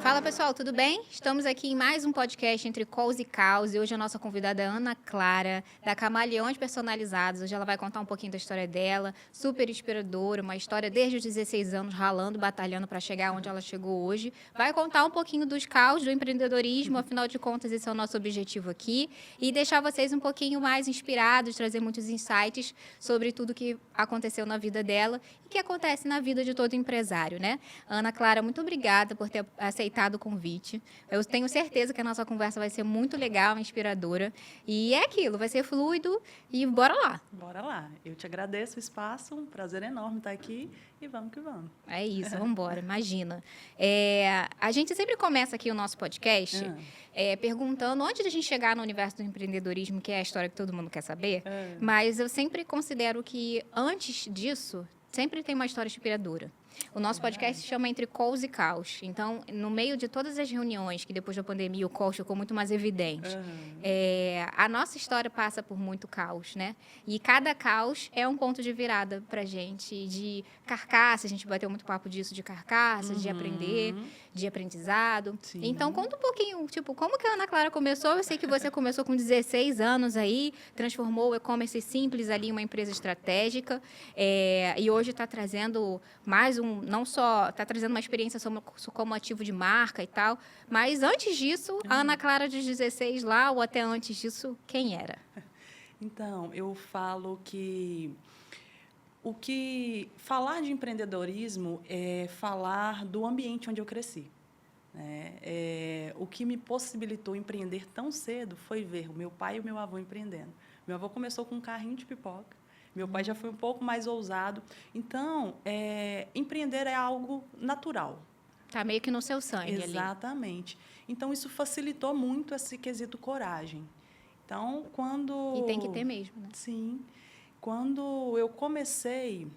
Fala pessoal, tudo bem? Estamos aqui em mais um podcast entre Calls e Caos e hoje a nossa convidada é Ana Clara, da Camaleões Personalizados. Hoje ela vai contar um pouquinho da história dela, super inspiradora, uma história desde os 16 anos, ralando, batalhando para chegar onde ela chegou hoje. Vai contar um pouquinho dos caos do empreendedorismo, afinal de contas esse é o nosso objetivo aqui, e deixar vocês um pouquinho mais inspirados, trazer muitos insights sobre tudo que aconteceu na vida dela e que acontece na vida de todo empresário, né? Ana Clara, muito obrigada por ter aceitado o convite. Eu tenho certeza que a nossa conversa vai ser muito legal, inspiradora. E é aquilo, vai ser fluido e bora lá. Bora lá. Eu te agradeço o espaço, um prazer enorme estar aqui e vamos que vamos. É isso, vamos embora, imagina. A gente sempre começa aqui o nosso podcast perguntando, antes de a gente chegar no universo do empreendedorismo, que é a história que todo mundo quer saber, mas eu sempre considero que antes disso, sempre tem uma história inspiradora. O nosso podcast se chama Entre Calls e Caos. Então, no meio de todas as reuniões, que depois da pandemia o caos ficou muito mais evidente, a nossa história passa por muito caos, né? E cada caos é um ponto de virada pra gente, de carcaça, a gente bateu muito papo disso, de carcaça, de aprender, de aprendizado. Sim. Então, conta um pouquinho, tipo, como que a Ana Clara começou? Eu sei que você começou com 16 anos aí, transformou o e-commerce simples ali em uma empresa estratégica, e hoje está trazendo mais não só está trazendo uma experiência como ativo de marca e tal, mas antes disso, a Ana Clara dos 16 lá, ou até antes disso, quem era? Então, eu falo que falar de empreendedorismo é falar do ambiente onde eu cresci. Né? O que me possibilitou empreender tão cedo foi ver o meu pai e o meu avô empreendendo. Meu avô começou com um carrinho de pipoca. Meu pai já foi um pouco mais ousado. Então, empreender é algo natural. Está meio que no seu sangue ali. Exatamente. Então, isso facilitou muito esse quesito coragem. Então, quando... E tem que ter mesmo, né? Sim. Quando eu comecei,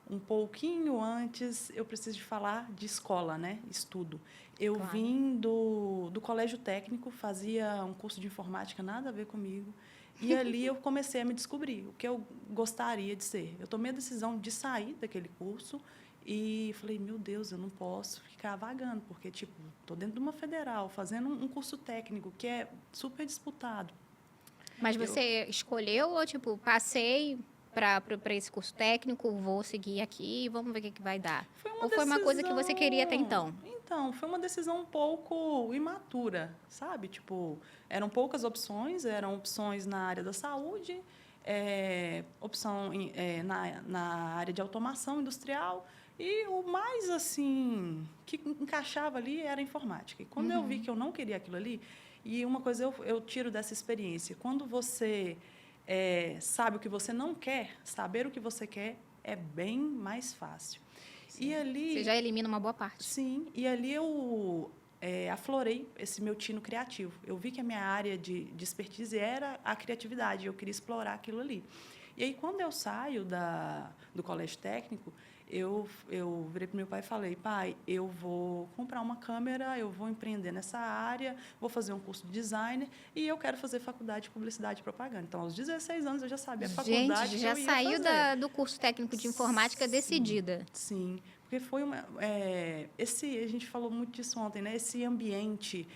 um pouquinho antes, eu preciso de falar de escola, né? Estudo. Eu vim do colégio técnico, fazia um curso de informática, nada a ver comigo. E ali eu comecei a me descobrir o que eu gostaria de ser. Eu tomei a decisão de sair daquele curso e falei, meu Deus, eu não posso ficar vagando, porque, tipo, estou dentro de uma federal, fazendo um curso técnico que é super disputado. Mas você escolheu ou, tipo, passei para esse curso técnico, vou seguir aqui e vamos ver o que vai dar? Ou foi uma coisa que você queria até então? Então, foi uma decisão um pouco imatura, sabe? Tipo, eram poucas opções, eram opções na área da saúde, opção na área de automação industrial, e o mais, assim, que encaixava ali era a informática. E quando eu vi que eu não queria aquilo ali, e uma coisa eu tiro dessa experiência, quando você sabe o que você não quer, saber o que você quer é bem mais fácil. Sim. E ali, você já elimina uma boa parte. Sim, e ali eu aflorei esse meu tino criativo. Eu vi que a minha área de expertise era a criatividade, eu queria explorar aquilo ali. E aí, quando eu saio do colégio técnico, eu virei para o meu pai e falei, pai, eu vou comprar uma câmera, eu vou empreender nessa área, vou fazer um curso de designer e eu quero fazer faculdade de publicidade e propaganda. Então, aos 16 anos, eu já sabia a faculdade que eu ia fazer. Já saiu do curso técnico de informática decidida. Sim, porque foi a gente falou muito disso ontem, né? Esse ambiente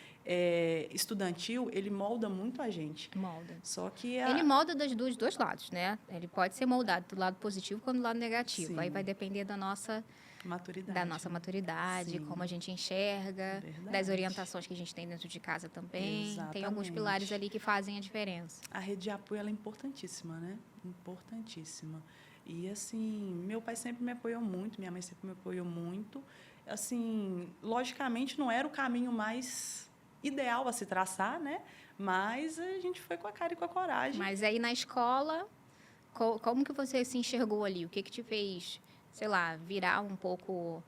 estudantil, ele molda muito a gente. Molda. Só que ele molda dos dois lados, né? Ele pode ser moldado do lado positivo quanto do lado negativo. Sim. Aí vai depender da nossa maturidade, Sim. como a gente enxerga, das orientações que a gente tem dentro de casa também. Exatamente. Tem alguns pilares ali que fazem a diferença. A rede de apoio ela é importantíssima, né? Importantíssima. E, assim, meu pai sempre me apoiou muito, minha mãe sempre me apoiou muito. Assim, logicamente, não era o caminho mais ideal a se traçar, né? Mas a gente foi com a cara e com a coragem. Mas aí, na escola, como que você se enxergou ali? O que te fez, sei lá, virar um pouco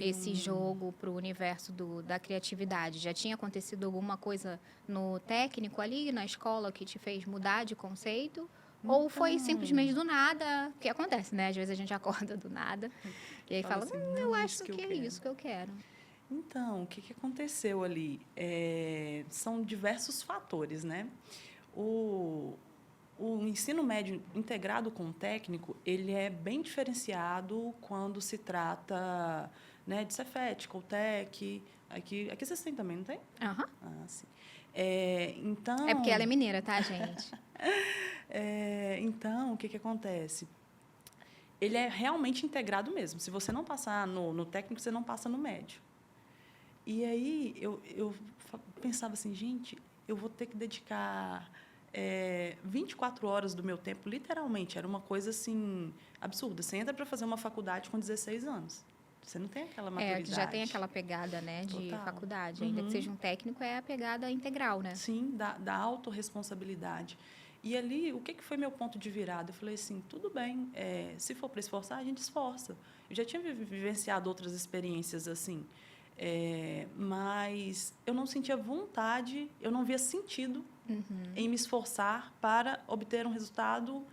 esse jogo para o universo da criatividade? Já tinha acontecido alguma coisa no técnico ali, na escola, que te fez mudar de conceito? Ou foi simplesmente do nada, que acontece, né? Às vezes a gente acorda do nada e aí fala, assim, eu acho que é isso que eu quero. Então, o que aconteceu ali? São diversos fatores, né? o ensino médio integrado com o técnico, ele é bem diferenciado quando se trata, né, de Cefet, Coltec. Aqui vocês têm também, não tem? Aham. Ah, sim. Então... É porque ela é mineira, tá, gente? Então, o que acontece? Ele é realmente integrado mesmo. Se você não passar no técnico, você não passa no médio. E aí, eu pensava assim, gente, eu vou ter que dedicar 24 horas do meu tempo, literalmente. Era uma coisa, assim, absurda. Você entra para fazer uma faculdade com 16 anos. Você não tem aquela maturidade. Já tem aquela pegada, né, de Total. faculdade. Ainda que seja um técnico, é a pegada integral, né? Sim, da autorresponsabilidade. E ali, o que foi meu ponto de virada? Eu falei assim, tudo bem, se for para esforçar, a gente esforça. Eu já tinha vivenciado outras experiências assim, mas eu não sentia vontade, eu não via sentido em me esforçar para obter um resultado,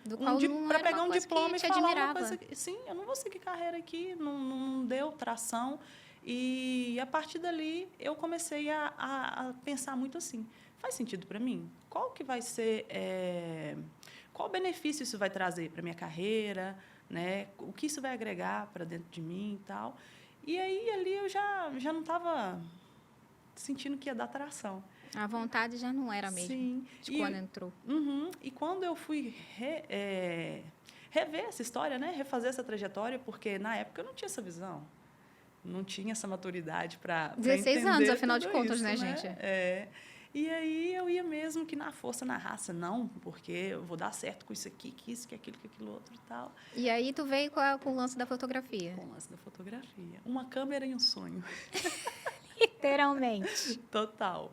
para pegar um diploma e falar uma coisa. Sim, eu não vou seguir carreira aqui, não deu tração. E, a partir dali, eu comecei a pensar muito assim, faz sentido para mim? Qual que vai ser... qual benefício isso vai trazer para a minha carreira? Né? O que isso vai agregar para dentro de mim e tal? E aí, ali, eu já não estava sentindo que ia dar tração. A vontade já não era mesmo. Sim. Quando entrou. E quando eu fui rever essa história, né? Refazer essa trajetória, porque, na época, eu não tinha essa visão. Não tinha essa maturidade para 16 anos, afinal de contas, isso, né, gente? E aí eu ia mesmo que na força, na raça, não, porque eu vou dar certo com isso aqui, que isso, que aquilo, que aquilo outro e tal. E aí tu veio com o lance da fotografia? Com o lance da fotografia. Uma câmera e um sonho. Literalmente. Total.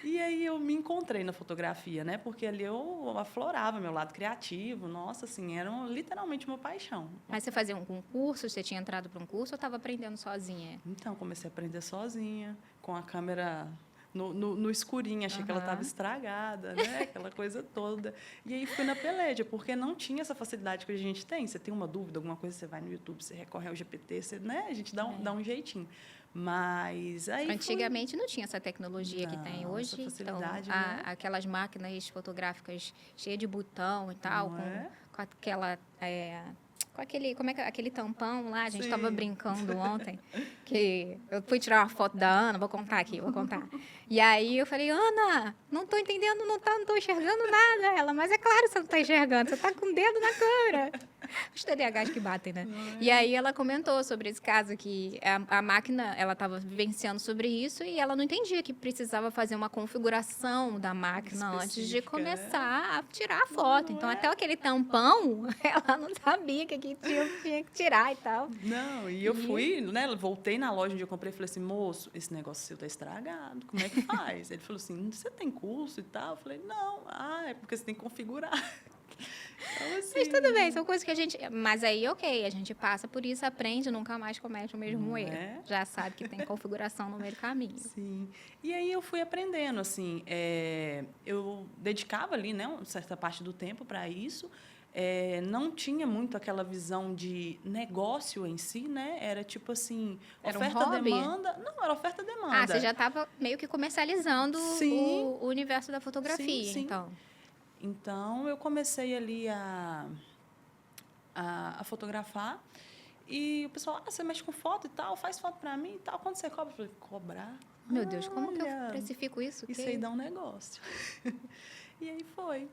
E aí eu me encontrei na fotografia, né? Porque ali eu aflorava meu lado criativo. Nossa, assim, era literalmente uma paixão. Mas você fazia algum curso? Você tinha entrado para um curso ou estava aprendendo sozinha? Então, comecei a aprender sozinha, com a câmera no escurinho. Achei que ela estava estragada, né? Aquela coisa toda. E aí fui na peleja, porque não tinha essa facilidade que a gente tem. Você tem uma dúvida, alguma coisa, você vai no YouTube, você recorre ao GPT, né? A gente dá um jeitinho. Mas aí antigamente não tinha essa tecnologia que tem hoje. Essa facilidade, então, né? aquelas máquinas fotográficas cheias de botão e tal, com aquela... com aquele tampão lá, a gente estava brincando ontem, que eu fui tirar uma foto da Ana, vou contar. E aí eu falei, Ana, não estou entendendo, não estou enxergando nada. Ela, mas é claro que você não está enxergando, você está com o dedo na câmera. Os TDAHs que batem, né? E aí ela comentou sobre esse caso, que a máquina, ela estava vivenciando sobre isso e ela não entendia que precisava fazer uma configuração da máquina antes de começar a tirar a foto. Então, até aquele tampão, ela não sabia que tinha que tirar e tal. Não, e eu fui, né? Voltei na loja onde eu comprei e falei assim, moço, esse negócio seu tá estragado, como é que faz? Ele falou assim, você tem curso e tal? Eu falei, não, é porque você tem que configurar. Então, assim, mas tudo bem, são coisas que a gente... Mas aí, ok, a gente passa por isso, aprende, nunca mais comete o mesmo erro. Já sabe que tem configuração no meio do caminho. Sim. E aí eu fui aprendendo, assim, eu dedicava ali, né, uma certa parte do tempo para isso. Não tinha muito aquela visão de negócio em si, né? Era tipo assim, oferta-demanda. Não, era oferta-demanda. Você já estava meio que comercializando o universo da fotografia, sim. Então, eu comecei ali a fotografar e o pessoal, você mexe com foto e tal, faz foto para mim e tal. Quando você cobra? Eu falei, cobrar? Meu Deus, como que eu precifico isso? Isso aí dá um negócio. E aí foi.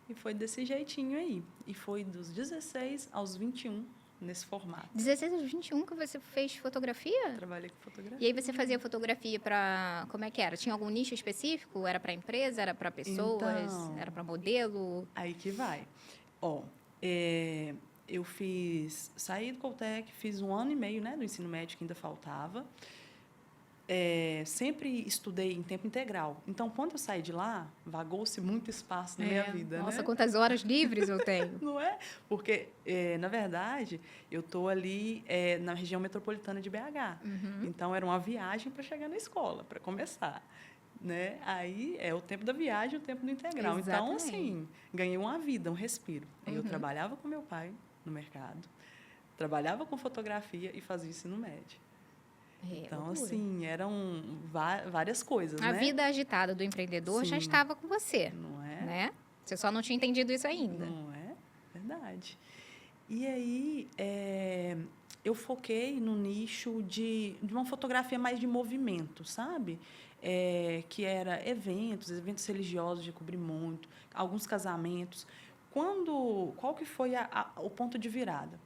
E foi desse jeitinho aí. E foi dos 16 aos 21, nesse formato. 16 aos 21 que você fez fotografia? Trabalhei com fotografia. E aí você fazia fotografia para... Como é que era? Tinha algum nicho específico? Era para empresa? Era para pessoas? Então, era para modelo? Aí que vai. Eu saí do Coltec, fiz 1 ano e meio, né, do ensino médio que ainda faltava. Sempre estudei em tempo integral. Então, quando eu saí de lá, vagou-se muito espaço na minha vida. Nossa, né? quantas horas livres eu tenho. Não é? Porque, na verdade, eu estou ali na região metropolitana de BH. Então, era uma viagem para chegar na escola, para começar. Né? Aí, o tempo da viagem e o tempo do integral. Exatamente. Então, assim, ganhei uma vida, um respiro. Aí, eu trabalhava com meu pai no mercado, trabalhava com fotografia e fazia ensino médio. Então, assim, eram várias coisas, A né? vida agitada do empreendedor já estava com você, não é? né? Você só não tinha entendido isso ainda. Não é? Verdade. E aí, eu foquei no nicho de uma fotografia mais de movimento, sabe? Que era eventos religiosos, de cobrir muito, alguns casamentos. Qual que foi o ponto de virada?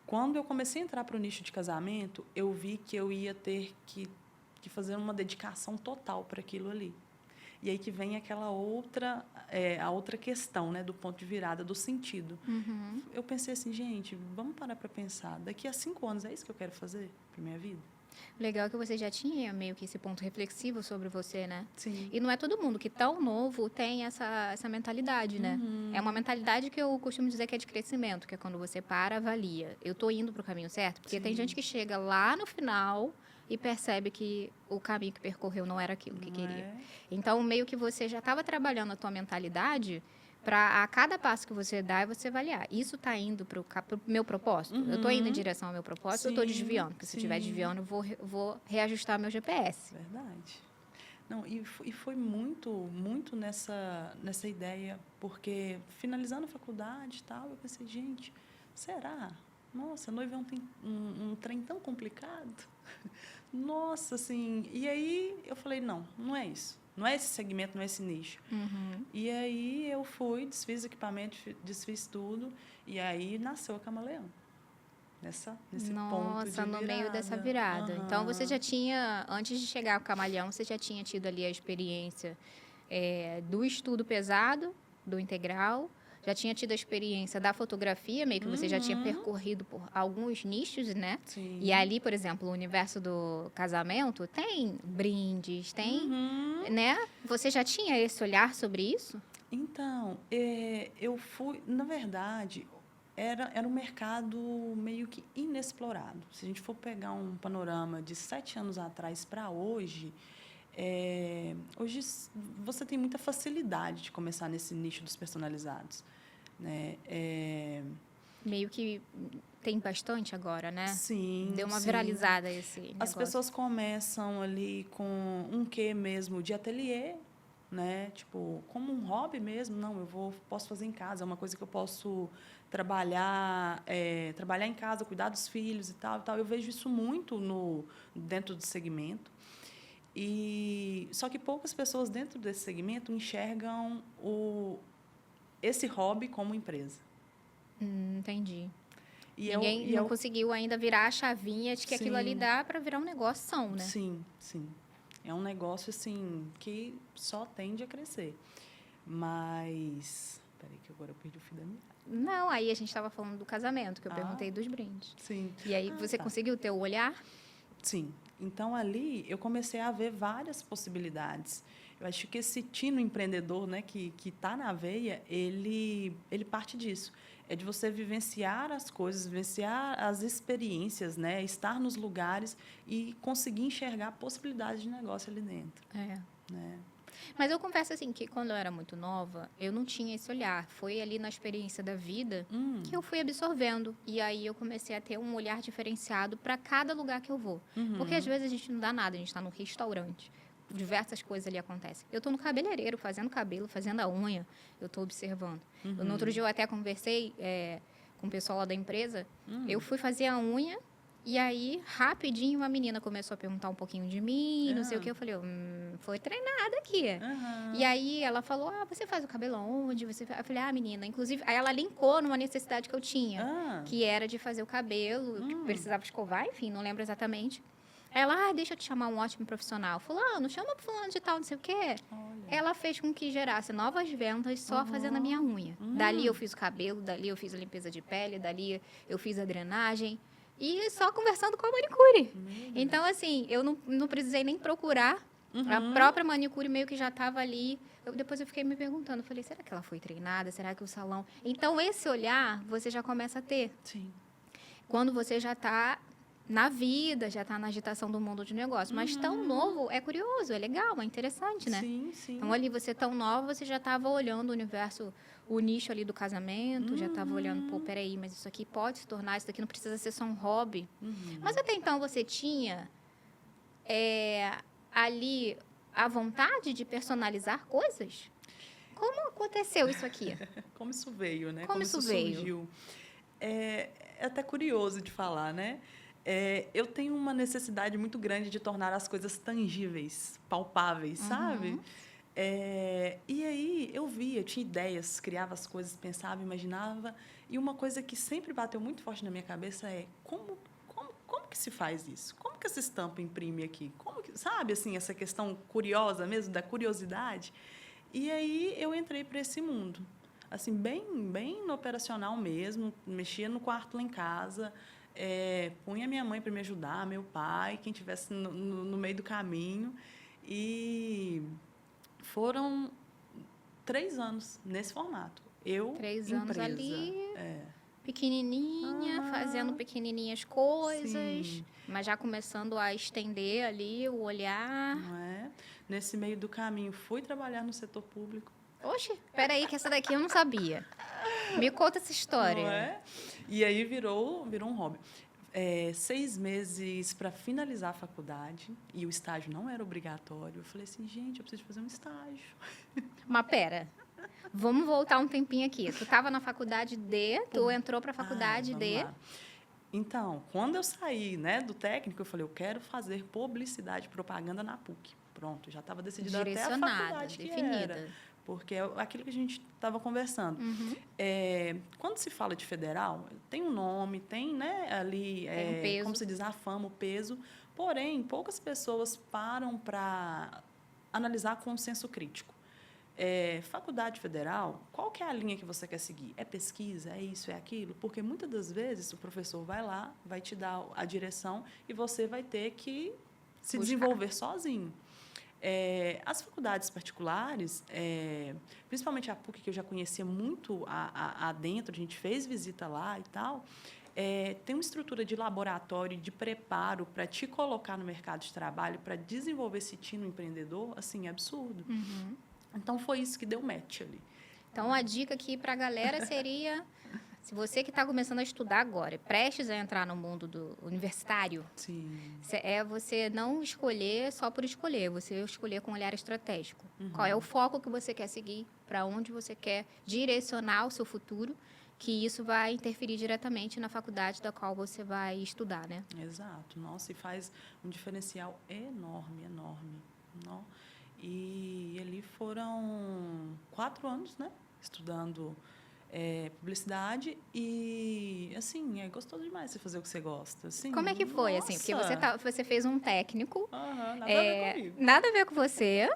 Quando eu comecei a entrar para o nicho de casamento, eu vi que eu ia ter que fazer uma dedicação total para aquilo ali. E aí que vem aquela a outra questão, né, do ponto de virada, do sentido. Uhum. Eu pensei assim, gente, vamos parar para pensar. Daqui a 5 anos, é isso que eu quero fazer para minha vida? Legal que você já tinha meio que esse ponto reflexivo sobre você, né? Sim. E não é todo mundo que tão novo tem essa mentalidade, né? É uma mentalidade que eu costumo dizer que é de crescimento, que é quando você para, avalia. Eu tô indo pro caminho certo? Porque tem gente que chega lá no final e percebe que o caminho que percorreu não era aquilo que queria. Então, meio que você já estava trabalhando a tua mentalidade para a cada passo que você dá, você avaliar. Isso está indo para o meu propósito? Eu estou indo em direção ao meu propósito ou eu estou desviando? Porque se eu estiver desviando, eu vou reajustar meu GPS. Verdade. Não, e foi muito nessa ideia, porque finalizando a faculdade e tal, eu pensei, gente, será? Nossa, noiva é um trem tão complicado. Nossa, assim... E aí eu falei, não é isso. Não é esse segmento, não é esse nicho. Uhum. E aí eu fui, desfiz equipamento, desfiz tudo, e aí nasceu a Camaleão. Nesse ponto de Nossa, no virada. meio dessa virada. Uhum. Então, você já tinha, antes de chegar ao Camaleão, você já tinha tido ali a experiência do estudo pesado, do integral, já tinha tido a experiência da fotografia, meio que você já tinha percorrido por alguns nichos, né? Sim. E ali, por exemplo, o universo do casamento tem brindes, tem, né? Você já tinha esse olhar sobre isso? Então, eu fui... Na verdade, era um mercado meio que inexplorado. Se a gente for pegar um panorama de 7 anos atrás para hoje, hoje você tem muita facilidade de começar nesse nicho dos personalizados, né? Meio que tem bastante agora, né? Sim. Deu uma sim. viralizada esse negócio. As pessoas começam ali com um quê mesmo de ateliê, né? Tipo, como um hobby mesmo. Não, posso fazer em casa, é uma coisa que eu posso trabalhar em casa, cuidar dos filhos e tal, e tal. Eu vejo isso muito dentro do segmento. Só que poucas pessoas dentro desse segmento enxergam esse hobby como empresa. Entendi. E Ninguém não conseguiu ainda virar a chavinha de que aquilo ali dá para virar um negócio, né? Sim, sim. É um negócio, assim, que só tende a crescer. Mas... Peraí, que agora eu perdi o fio da meada. Não, aí a gente estava falando do casamento, que eu perguntei dos brindes. Sim. E aí você conseguiu ter o olhar? Sim. Então, ali, eu comecei a ver várias possibilidades. Eu acho que esse tino empreendedor, né, que está na veia, ele parte disso. É de você vivenciar as coisas, vivenciar as experiências, né, estar nos lugares e conseguir enxergar possibilidades de negócio ali dentro. Né? Mas eu confesso assim que quando eu era muito nova, eu não tinha esse olhar. Foi ali na experiência da vida que eu fui absorvendo. E aí eu comecei a ter um olhar diferenciado para cada lugar que eu vou. Porque às vezes a gente não dá nada, a gente está no restaurante. Diversas coisas ali acontecem. Eu estou no cabeleireiro, fazendo cabelo, fazendo a unha, eu estou observando. No outro dia eu até conversei com o pessoal lá da empresa, eu fui fazer a unha, e aí, rapidinho, uma menina começou a perguntar um pouquinho de mim, não sei o que. Eu falei, foi treinada aqui. E aí, ela falou, você faz o cabelo onde? Eu falei, menina, inclusive... Aí, ela linkou numa necessidade que eu tinha, que era de fazer o cabelo, que precisava escovar, enfim, não lembro exatamente. Ela, deixa eu te chamar um ótimo profissional. Fulano, chama pro fulano de tal, não sei o quê. Olha. Ela fez com que gerasse novas vendas só fazendo a minha unha. Dali eu fiz o cabelo, dali eu fiz a limpeza de pele, dali eu fiz a drenagem. E só conversando com a manicure. Então, assim, eu não precisei nem procurar. A própria manicure meio que já estava ali. Depois eu fiquei me perguntando, falei, será que ela foi treinada? Será que o salão... Então, esse olhar você já começa a ter. Sim. Quando você já está na vida, já está na agitação do mundo de negócio. Mas tão novo, é curioso, é legal, é interessante, né? Sim, sim. Então, ali, você tão nova, você já estava olhando o universo, o nicho ali do casamento, já estava olhando, pô, peraí, mas isso aqui pode se tornar, isso daqui não precisa ser só um hobby. Mas até então, você tinha ali a vontade de personalizar coisas? como aconteceu isso aqui? Como isso veio, né? Como isso veio? Surgiu. É até curioso de falar, né? Eu tenho uma necessidade muito grande de tornar as coisas tangíveis, palpáveis, sabe? E aí eu tinha ideias, criava as coisas, pensava, imaginava. E uma coisa que sempre bateu muito forte na minha cabeça é como que se faz isso? Como que essa estampa imprime aqui? Como que, sabe, assim, essa questão curiosa mesmo, da curiosidade? E aí eu entrei para esse mundo, assim, bem no operacional mesmo, mexia no quarto lá em casa, punha minha mãe para me ajudar, meu pai, quem estivesse no meio do caminho. E foram 3 anos nesse formato. 3 anos empresa. ali, pequenininha, fazendo pequenininhas coisas, Sim. mas já começando a estender ali o olhar. Não é? Nesse meio do caminho, fui trabalhar no setor público. Oxe, peraí, que essa daqui eu não sabia. Me conta essa história. Não é? E aí virou um hobby. 6 meses para finalizar a faculdade, e o estágio não era obrigatório. Eu falei assim, gente, eu preciso fazer um estágio. Mas pera, vamos voltar um tempinho aqui. Tu estava na faculdade tu entrou para a faculdade vamos lá. Então, quando eu saí, né, do técnico, eu falei, eu quero fazer publicidade e propaganda na PUC. Pronto, já estava decidida até a faculdade que definida. era. Porque é aquilo que a gente estava conversando. Quando se fala de federal, tem um nome, tem, né, ali, Tem um peso. como se diz, a fama, o peso. Porém, poucas pessoas param para analisar com um senso crítico. Faculdade federal, qual que é a linha que você quer seguir? É pesquisa? É isso? É aquilo? Porque muitas das vezes o professor vai lá, vai te dar a direção e você vai ter que se desenvolver sozinho. As faculdades particulares, principalmente a PUC, que eu já conhecia muito adentro, a gente fez visita lá e tal, tem uma estrutura de laboratório, de preparo para te colocar no mercado de trabalho, para desenvolver esse tino empreendedor, assim, absurdo. Então, foi isso que deu match ali. Então, a dica aqui para a galera seria, se você que está começando a estudar agora, prestes a entrar no mundo do universitário, Sim. Você não escolher só por escolher, você escolher com um olhar estratégico. Qual é o foco que você quer seguir, para onde você quer direcionar o seu futuro, que isso vai interferir diretamente na faculdade da qual você vai estudar, né? Exato. Nossa, e faz um diferencial enorme, enorme. Não? E ali foram 4 anos, né? Estudando publicidade e, assim, é gostoso demais você fazer o que você gosta. Assim, Como é que foi, assim? Porque você fez um técnico. Nada a ver comigo. Nada a ver com você.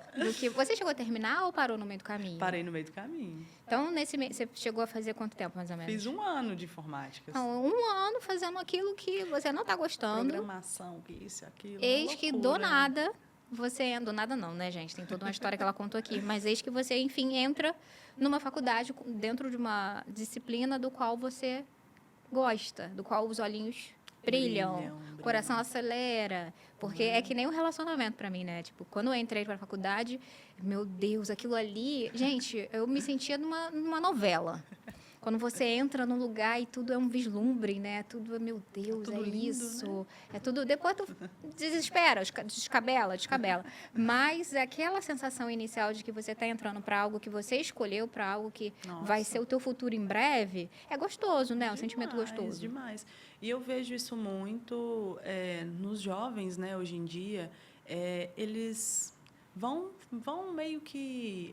Você chegou a terminar ou parou no meio do caminho? Parei no meio do caminho. Então, você chegou a fazer quanto tempo, mais ou menos? Fiz 1 ano de informática. Então, 1 ano fazendo aquilo que você não está gostando. Programação, que isso, aquilo. Eis que do nada, do nada não, né, gente? Tem toda uma história que ela contou aqui. Mas eis que você, enfim, entra numa faculdade dentro de uma disciplina do qual você gosta, do qual os olhinhos brilham, o coração acelera. Porque é que nem um relacionamento para mim, né? Tipo, quando eu entrei para a faculdade, meu Deus, aquilo ali... Gente, eu me sentia numa novela. Quando você entra num lugar e tudo é um vislumbre, né? Tudo, meu Deus, é lindo, isso. né? É tudo... Depois tu desespera, descabela. Mas aquela sensação inicial de que você está entrando para algo que você escolheu, para algo que vai ser o teu futuro em breve, é gostoso, né? Um sentimento gostoso. Demais. E eu vejo isso muito nos jovens, né? Hoje em dia, eles vão meio que...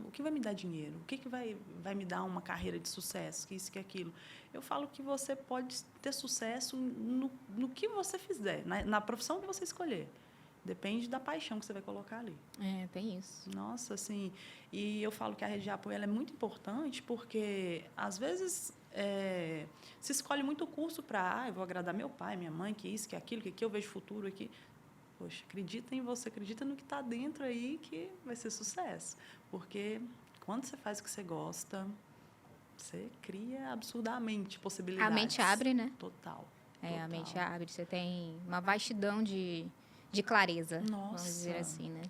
o que vai me dar dinheiro? O que vai me dar uma carreira de sucesso? Que isso, que aquilo. Eu falo que você pode ter sucesso no que você fizer, na profissão que você escolher. Depende da paixão que você vai colocar ali. Tem isso. Nossa, assim... E eu falo que a rede de apoio ela é muito importante porque, às vezes, se escolhe muito curso para... eu vou agradar meu pai, minha mãe, que isso, que aquilo, que aqui eu vejo futuro aqui. Poxa, acredita em você, acredita no que está dentro aí que vai ser sucesso. Porque quando você faz o que você gosta, você cria absurdamente possibilidades. A mente abre, né? Total. A mente abre. Você tem uma vastidão de clareza, Nossa, vamos dizer assim, né?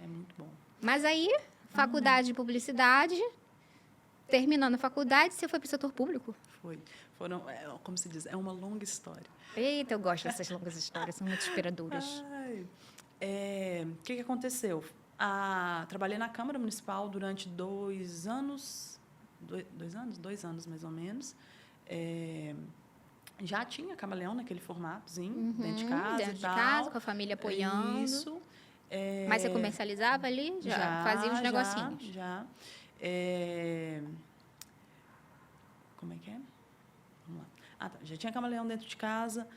É muito bom. Mas aí, faculdade de publicidade, terminando a faculdade, você foi para o setor público? Foram, como se diz, é uma longa história. Eita, eu gosto dessas longas histórias, são muito inspiradoras. O que aconteceu? trabalhei na Câmara Municipal durante 2 anos, 2 anos mais ou menos. Já tinha camaleão naquele formatozinho, dentro de casa dentro e de tal. casa, com a família apoiando. Isso. Mas você comercializava ali? Já fazia os negocinhos? Já. Como é que é? Vamos lá. Tá. Já tinha camaleão dentro de casa.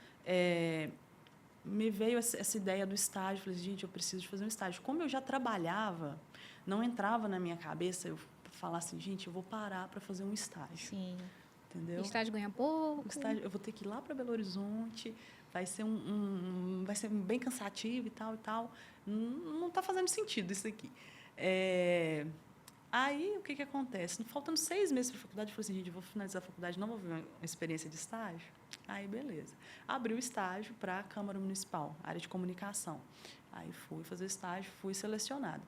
Me veio essa ideia do estágio. Falei, gente, eu preciso de fazer um estágio. Como eu já trabalhava, não entrava na minha cabeça eu falar assim, gente, eu vou parar para fazer um estágio. Sim. Entendeu? O estágio ganha pouco. O estágio, eu vou ter que ir lá para Belo Horizonte, vai ser vai ser bem cansativo e tal e tal. Não está fazendo sentido isso aqui. Aí, o que acontece? Faltando 6 meses para a faculdade, eu falei assim, gente, eu vou finalizar a faculdade, não vou ver uma experiência de estágio? Aí, beleza. Abri o estágio para a Câmara Municipal, área de comunicação. Aí, fui fazer o estágio, fui selecionada.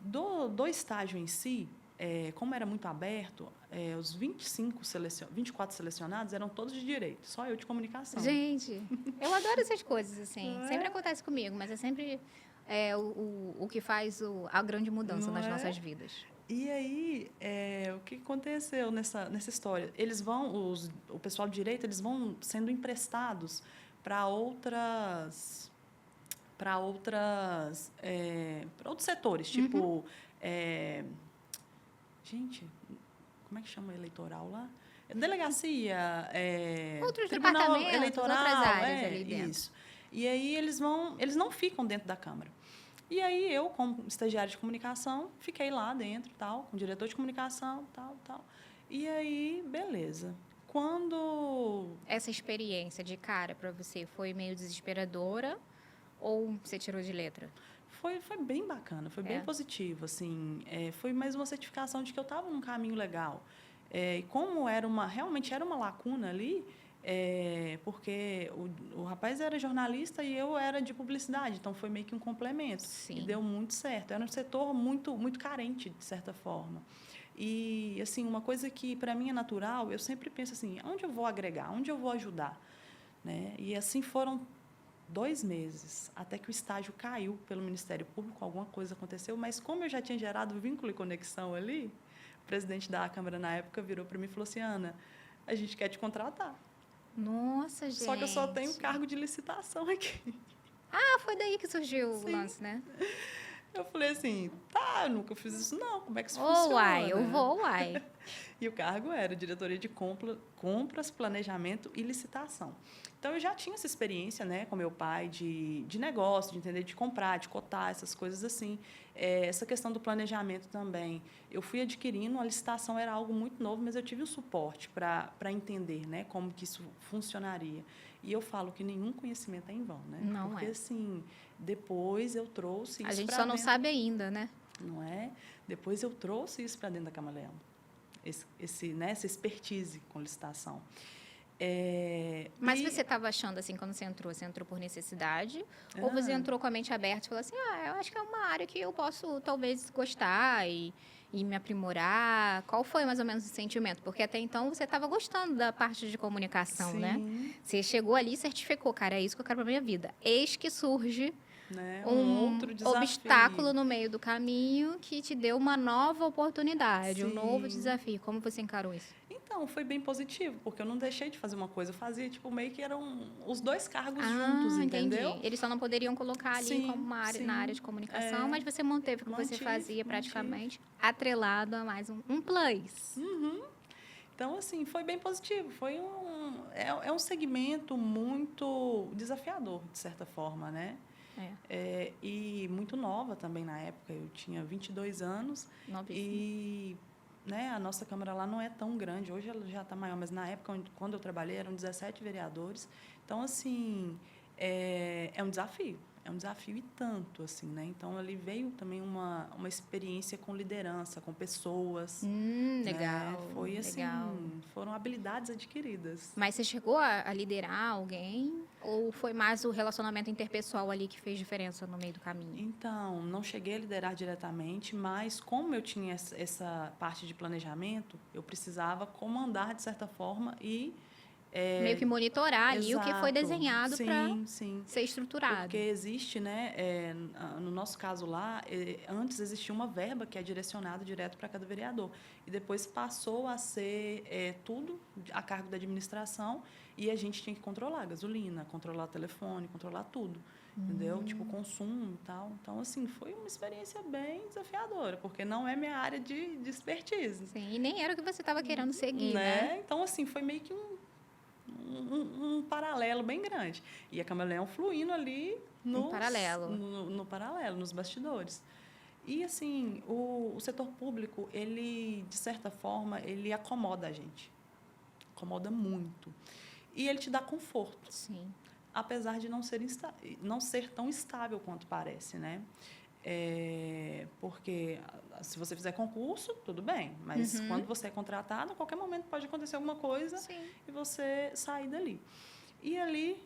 Do estágio em si, como era muito aberto, os 24 selecionados eram todos de direito, só eu de comunicação. Gente, eu adoro essas coisas, assim. Sempre acontece comigo, mas é sempre o que faz a grande mudança nas nossas vidas. E aí, o que aconteceu nessa história? Eles vão, o pessoal de direito, eles vão sendo emprestados para outros setores, tipo... gente, como é que chama eleitoral lá? Delegacia, outros tribunal departamentos, eleitoral, outras áreas ali dentro. Isso. E aí eles não ficam dentro da Câmara. E aí eu, como estagiária de comunicação, fiquei lá dentro, tal, com o diretor de comunicação, tal. E aí, beleza. Quando essa experiência de cara para você foi meio desesperadora ou você tirou de letra? Foi bem bacana, foi bem positivo, assim, foi mais uma certificação de que eu estava num caminho legal. E como realmente era uma lacuna ali, porque o rapaz era jornalista e eu era de publicidade, então foi meio que um complemento. Sim. E deu muito certo. Era um setor muito, muito carente, de certa forma. E, assim, uma coisa que, para mim, é natural, eu sempre penso assim, onde eu vou agregar, onde eu vou ajudar? Né? E, assim, foram 2 meses, até que o estágio caiu pelo Ministério Público, alguma coisa aconteceu, mas como eu já tinha gerado vínculo e conexão ali, o presidente da Câmara, na época, virou para mim e falou assim, Ana, a gente quer te contratar. Nossa, gente. Só que eu só tenho cargo de licitação aqui. Foi daí que surgiu o lance, né? Eu falei assim, eu nunca fiz isso não, como é que isso funciona? Uai, eu vou, uai. E o cargo era diretoria de compras, planejamento e licitação. Então, eu já tinha essa experiência, né, com meu pai de negócio, de entender, de comprar, de cotar, essas coisas assim. Essa questão do planejamento também. Eu fui adquirindo, a licitação era algo muito novo, mas eu tive o suporte para entender, né, como que isso funcionaria. E eu falo que nenhum conhecimento é em vão, né? Não porque, assim, depois eu trouxe isso para a gente só não sabe ainda, né? Não é? Depois eu trouxe isso para dentro da Camaleão. Essa expertise com licitação. Mas você estava achando, assim, quando você entrou por necessidade? Ou você entrou com a mente aberta e falou assim, eu acho que é uma área que eu posso, talvez, gostar e me aprimorar? Qual foi, mais ou menos, o sentimento? Porque até então você estava gostando da parte de comunicação, Sim. né? Você chegou ali e certificou, cara, é isso que eu quero para minha vida. Eis que surge... Né? Um outro desafio. Obstáculo no meio do caminho que te deu uma nova oportunidade, um novo desafio. Como você encarou isso? Então, foi bem positivo, porque eu não deixei de fazer uma coisa. Eu fazia, tipo, meio que eram os 2 cargos juntos, entendeu? Entendi. Eles só não poderiam colocar ali como uma área, na área de comunicação, mas você manteve o que você fazia praticamente atrelado a mais um plus. Uhum. Então, assim, foi bem positivo. Foi um segmento muito desafiador, de certa forma, né? E muito nova também na época. Eu tinha 22 anos. Novíssima. E, né, a nossa Câmara lá não é tão grande. Hoje ela já está maior, mas na época, quando eu trabalhei, eram 17 vereadores. Então, assim, é um desafio. É um desafio e tanto, assim, né? Então, ali veio também uma experiência com liderança, com pessoas. Legal. Né? Foi assim, legal. Foram habilidades adquiridas. Mas você chegou a liderar alguém? Ou foi mais o relacionamento interpessoal ali que fez diferença no meio do caminho? Então, não cheguei a liderar diretamente, mas como eu tinha essa parte de planejamento, eu precisava comandar, de certa forma, e Meio que monitorar ali o que foi Exato. desenhado para Sim. ser estruturado. Porque existe, né, no nosso caso lá, antes existia uma verba que é direcionada direto para cada vereador. E depois passou a ser tudo a cargo da administração e a gente tinha que controlar a gasolina, controlar o telefone, controlar tudo. Entendeu? Tipo, consumo e tal. Então, assim, foi uma experiência bem desafiadora, porque não é minha área de expertise. Sim, e nem era o que você estava querendo seguir, né? Então, assim, foi meio que um paralelo bem grande. E a Camaleão fluindo ali No paralelo. no paralelo, nos bastidores. E, assim, o setor público, ele, de certa forma, ele acomoda a gente. Acomoda muito. E ele te dá conforto. Sim. Apesar de não ser tão estável quanto parece, né? Porque se você fizer concurso, tudo bem, mas quando você é contratado, a qualquer momento pode acontecer alguma coisa e você sair dali. E ali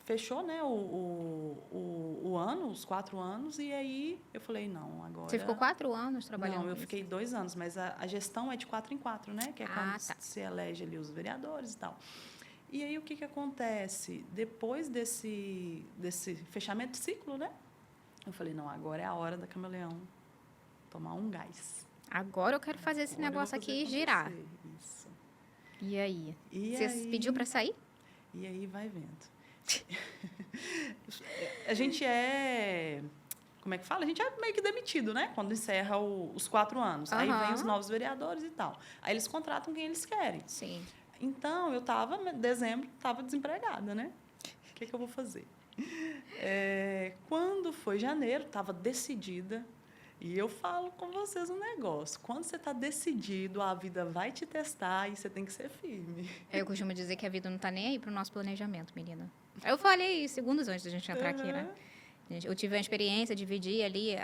fechou, né, o ano, os 4 anos, e aí eu falei, não, agora... Você ficou 4 anos trabalhando? Não, eu fiquei 2 anos, mas a gestão é de 4 em 4, né? Que é quando se elege ali os vereadores e tal. E aí, o que acontece? Depois desse fechamento de ciclo, né? Eu falei, não, agora é a hora da Camaleão tomar um gás. Agora eu quero fazer esse negócio aqui girar. Isso. E aí? Você pediu para sair? E aí, vai vendo. A gente como é que fala? A gente é meio que demitido, né? Quando encerra os 4 anos. Aí vem os novos vereadores e tal. Aí eles contratam quem eles querem. Sim. Então, eu estava, em dezembro, estava desempregada, né? O que eu vou fazer? Quando foi janeiro, estava decidida. E eu falo com vocês um negócio. Quando você está decidido, a vida vai te testar e você tem que ser firme. Eu costumo dizer que a vida não está nem aí para o nosso planejamento, menina. Eu falei segundos antes da gente entrar aqui, né? Eu tive a experiência de dividir ali,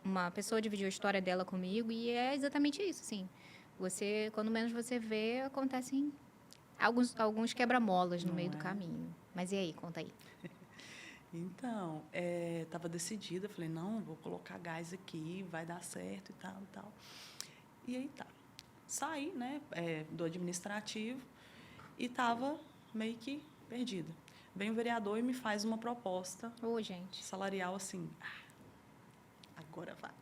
uma pessoa dividiu a história dela comigo e é exatamente isso, sim. Você, quando menos você vê, acontecem alguns quebra-molas no meio do caminho. Mas e aí, conta aí. Então, estava decidida, falei, não, vou colocar gás aqui, vai dar certo e tal, e tal. E aí tá. Saí, né, do administrativo e estava meio que perdida. Vem o vereador e me faz uma proposta salarial assim, agora vai.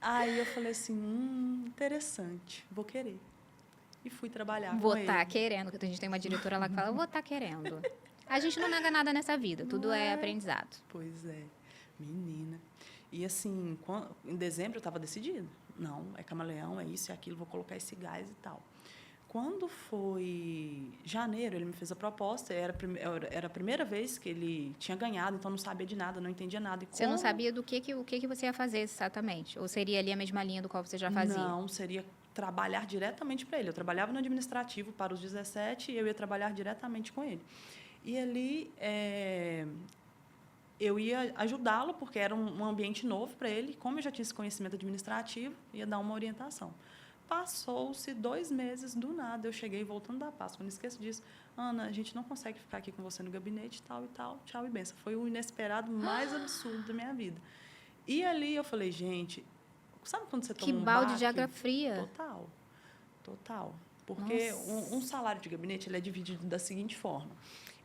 Aí eu falei assim, interessante, vou querer. E fui trabalhar com ele. Vou estar querendo, que a gente tem uma diretora lá que fala, vou estar querendo. A gente não nega nada nessa vida, tudo é aprendizado. Pois é, menina. E assim, em dezembro eu estava decidida. Não, é Camaleão, é isso, é aquilo, vou colocar esse gás e tal. Quando foi janeiro, ele me fez a proposta, era a primeira vez que ele tinha ganhado, então não sabia de nada, não entendia nada. Você não sabia o que você ia fazer exatamente? Ou seria ali a mesma linha do qual você já fazia? Não, seria trabalhar diretamente para ele. Eu trabalhava no administrativo para os 17 e eu ia trabalhar diretamente com ele. E ali eu ia ajudá-lo, porque era um ambiente novo para ele. Como eu já tinha esse conhecimento administrativo, ia dar uma orientação. Passou-se 2 meses, do nada, eu cheguei voltando da Páscoa, não esqueço disso. Ana, a gente não consegue ficar aqui com você no gabinete, tal e tal, tchau e benção. Foi o inesperado mais absurdo da minha vida. E ali eu falei, gente, sabe quando você toma um baque? Que balde de água fria. Total. Porque um salário de gabinete ele é dividido da seguinte forma.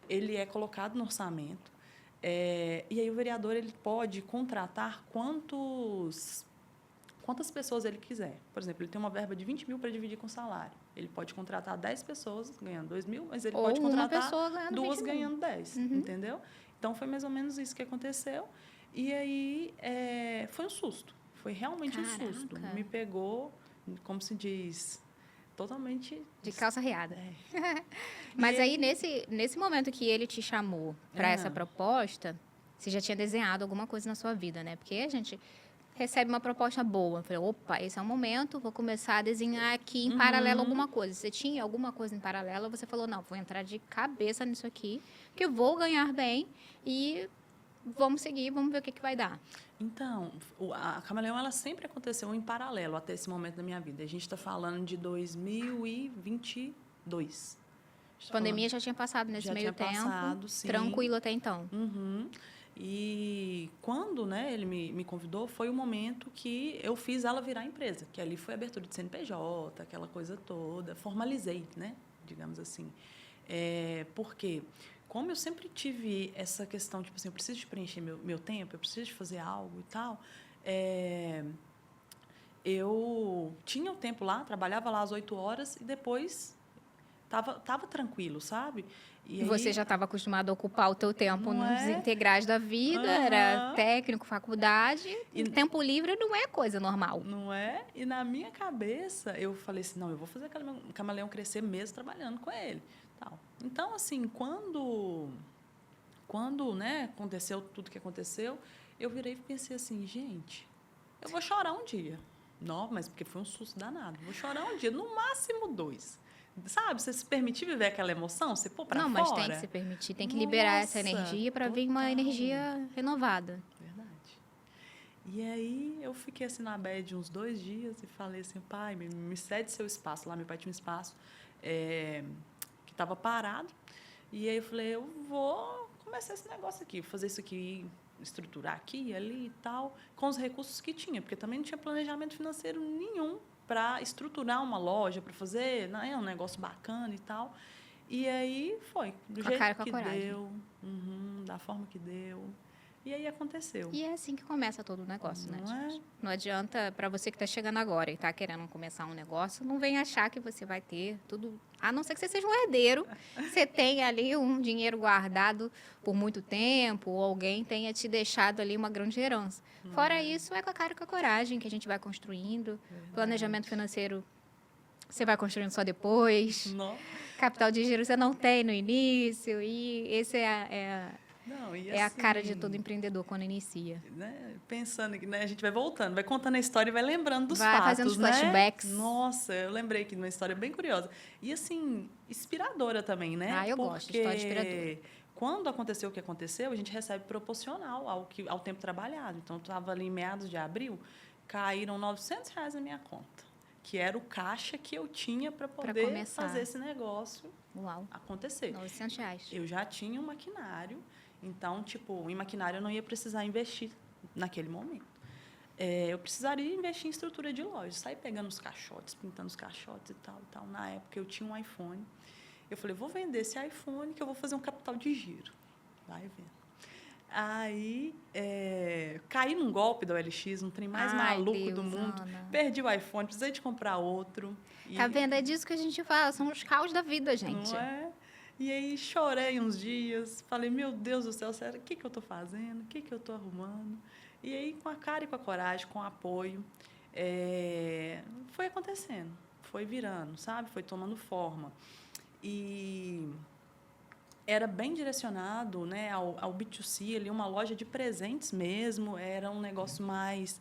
Ele é colocado no orçamento, e aí o vereador ele pode contratar quantas pessoas ele quiser. Por exemplo, ele tem uma verba de 20 mil para dividir com salário. Ele pode contratar 10 pessoas ganhando 2 mil, mas ele pode contratar 2 ganhando 10, entendeu? Então, foi mais ou menos isso que aconteceu. E aí, foi um susto. Foi realmente um susto. Me pegou, como se diz, totalmente... De calça riada. Mas aí, nesse momento que ele te chamou para essa proposta, você já tinha desenhado alguma coisa na sua vida, né? Porque a gente recebe uma proposta boa. Eu falei, opa, esse é o momento, vou começar a desenhar aqui em paralelo alguma coisa. Você tinha alguma coisa em paralelo, você falou, não, vou entrar de cabeça nisso aqui, que eu vou ganhar bem e vamos seguir, vamos ver o que vai dar. Então, a Camaleão, ela sempre aconteceu em paralelo até esse momento da minha vida. A gente está falando de 2022. A pandemia já tinha passado nesse meio tempo, sim. Tranquilo até então. E quando, né, ele me convidou, foi o momento que eu fiz ela virar empresa, que ali foi a abertura de CNPJ, aquela coisa toda, formalizei, né, digamos assim. Porque, como eu sempre tive essa questão, tipo assim, eu preciso de preencher meu tempo, eu preciso de fazer algo e tal, eu tinha o tempo lá, trabalhava lá às 8 horas e depois tava tranquilo, sabe? E E você aí, já estava acostumado a ocupar o teu tempo não nos é? integrais da vida, era Aham. técnico, faculdade, E, tempo livre não é coisa normal. não é? E na minha cabeça, eu falei assim, não, eu vou fazer o camaleão crescer mesmo trabalhando com ele. Tal. Então, assim, quando, né, aconteceu tudo que aconteceu, eu virei e pensei assim, gente, eu vou chorar um dia. Não, mas porque foi um susto danado. Vou chorar um dia, no máximo 2. Sabe, você se permitir viver aquela emoção, você pôr para Não, mas tem que se fora. permitir, tem que liberar essa Nossa, energia para vir uma total. energia renovada. Verdade. E aí eu fiquei assim na bed uns 2 dias e falei assim, pai, me cede seu espaço. Lá meu pai tinha um espaço que estava parado. E aí eu falei, eu vou começar esse negócio aqui, fazer isso aqui, estruturar aqui e ali e tal, com os recursos que tinha, porque também não tinha planejamento financeiro nenhum para estruturar uma loja, para fazer, né, um negócio bacana e tal. E aí foi, do Com a cara e jeito com a que coragem. deu, da forma que deu. E aí aconteceu. E é assim que começa todo o negócio, né, Não gente? é? Não adianta, para você que está chegando agora e está querendo começar um negócio, não vem achar que você vai ter tudo. A não ser que você seja um herdeiro, você tenha ali um dinheiro guardado por muito tempo, ou alguém tenha te deixado ali uma grande herança. Fora isso, é com a cara e com a coragem que a gente vai construindo. Verdade. Planejamento financeiro você vai construindo só depois. Não. Capital de giro você não tem no início. E esse Não, e é a cara de assim, todo empreendedor quando inicia. né, pensando que, né, a gente vai voltando, vai contando a história e vai lembrando dos Vai fazendo fatos, os né? flashbacks. Nossa, eu lembrei aqui de uma história bem curiosa. E, assim, inspiradora também, né? Ah, eu gosto de história inspiradora. Quando aconteceu o que aconteceu, a gente recebe proporcional ao tempo trabalhado. Então, eu estava ali em meados de abril, caíram R$ 900 na minha conta, que era o caixa que eu tinha para poder começar. fazer esse negócio Uau, acontecer. R$ 900. Eu já tinha um maquinário, então, tipo, em maquinário eu não ia precisar investir naquele momento. Eu precisaria investir em estrutura de loja, sair pegando os caixotes, pintando os caixotes e tal, e tal. Na época eu tinha um iPhone. Eu falei, vou vender esse iPhone que eu vou fazer um capital de giro. Vai vendo. Aí, caí num golpe da OLX, um trem mais maluco Deus, do mundo. Ana. Perdi o iPhone, precisei de comprar outro. Tá vendo? É disso que a gente fala. São os caos da vida, gente. Não é? E aí chorei uns dias, falei, meu Deus do céu, sério, o que eu estou fazendo? O que eu estou arrumando? E aí, com a cara e com a coragem, com o apoio, foi acontecendo, foi virando, sabe? Foi tomando forma. E era bem direcionado, né, ao B2C, ali, uma loja de presentes mesmo, era um negócio mais...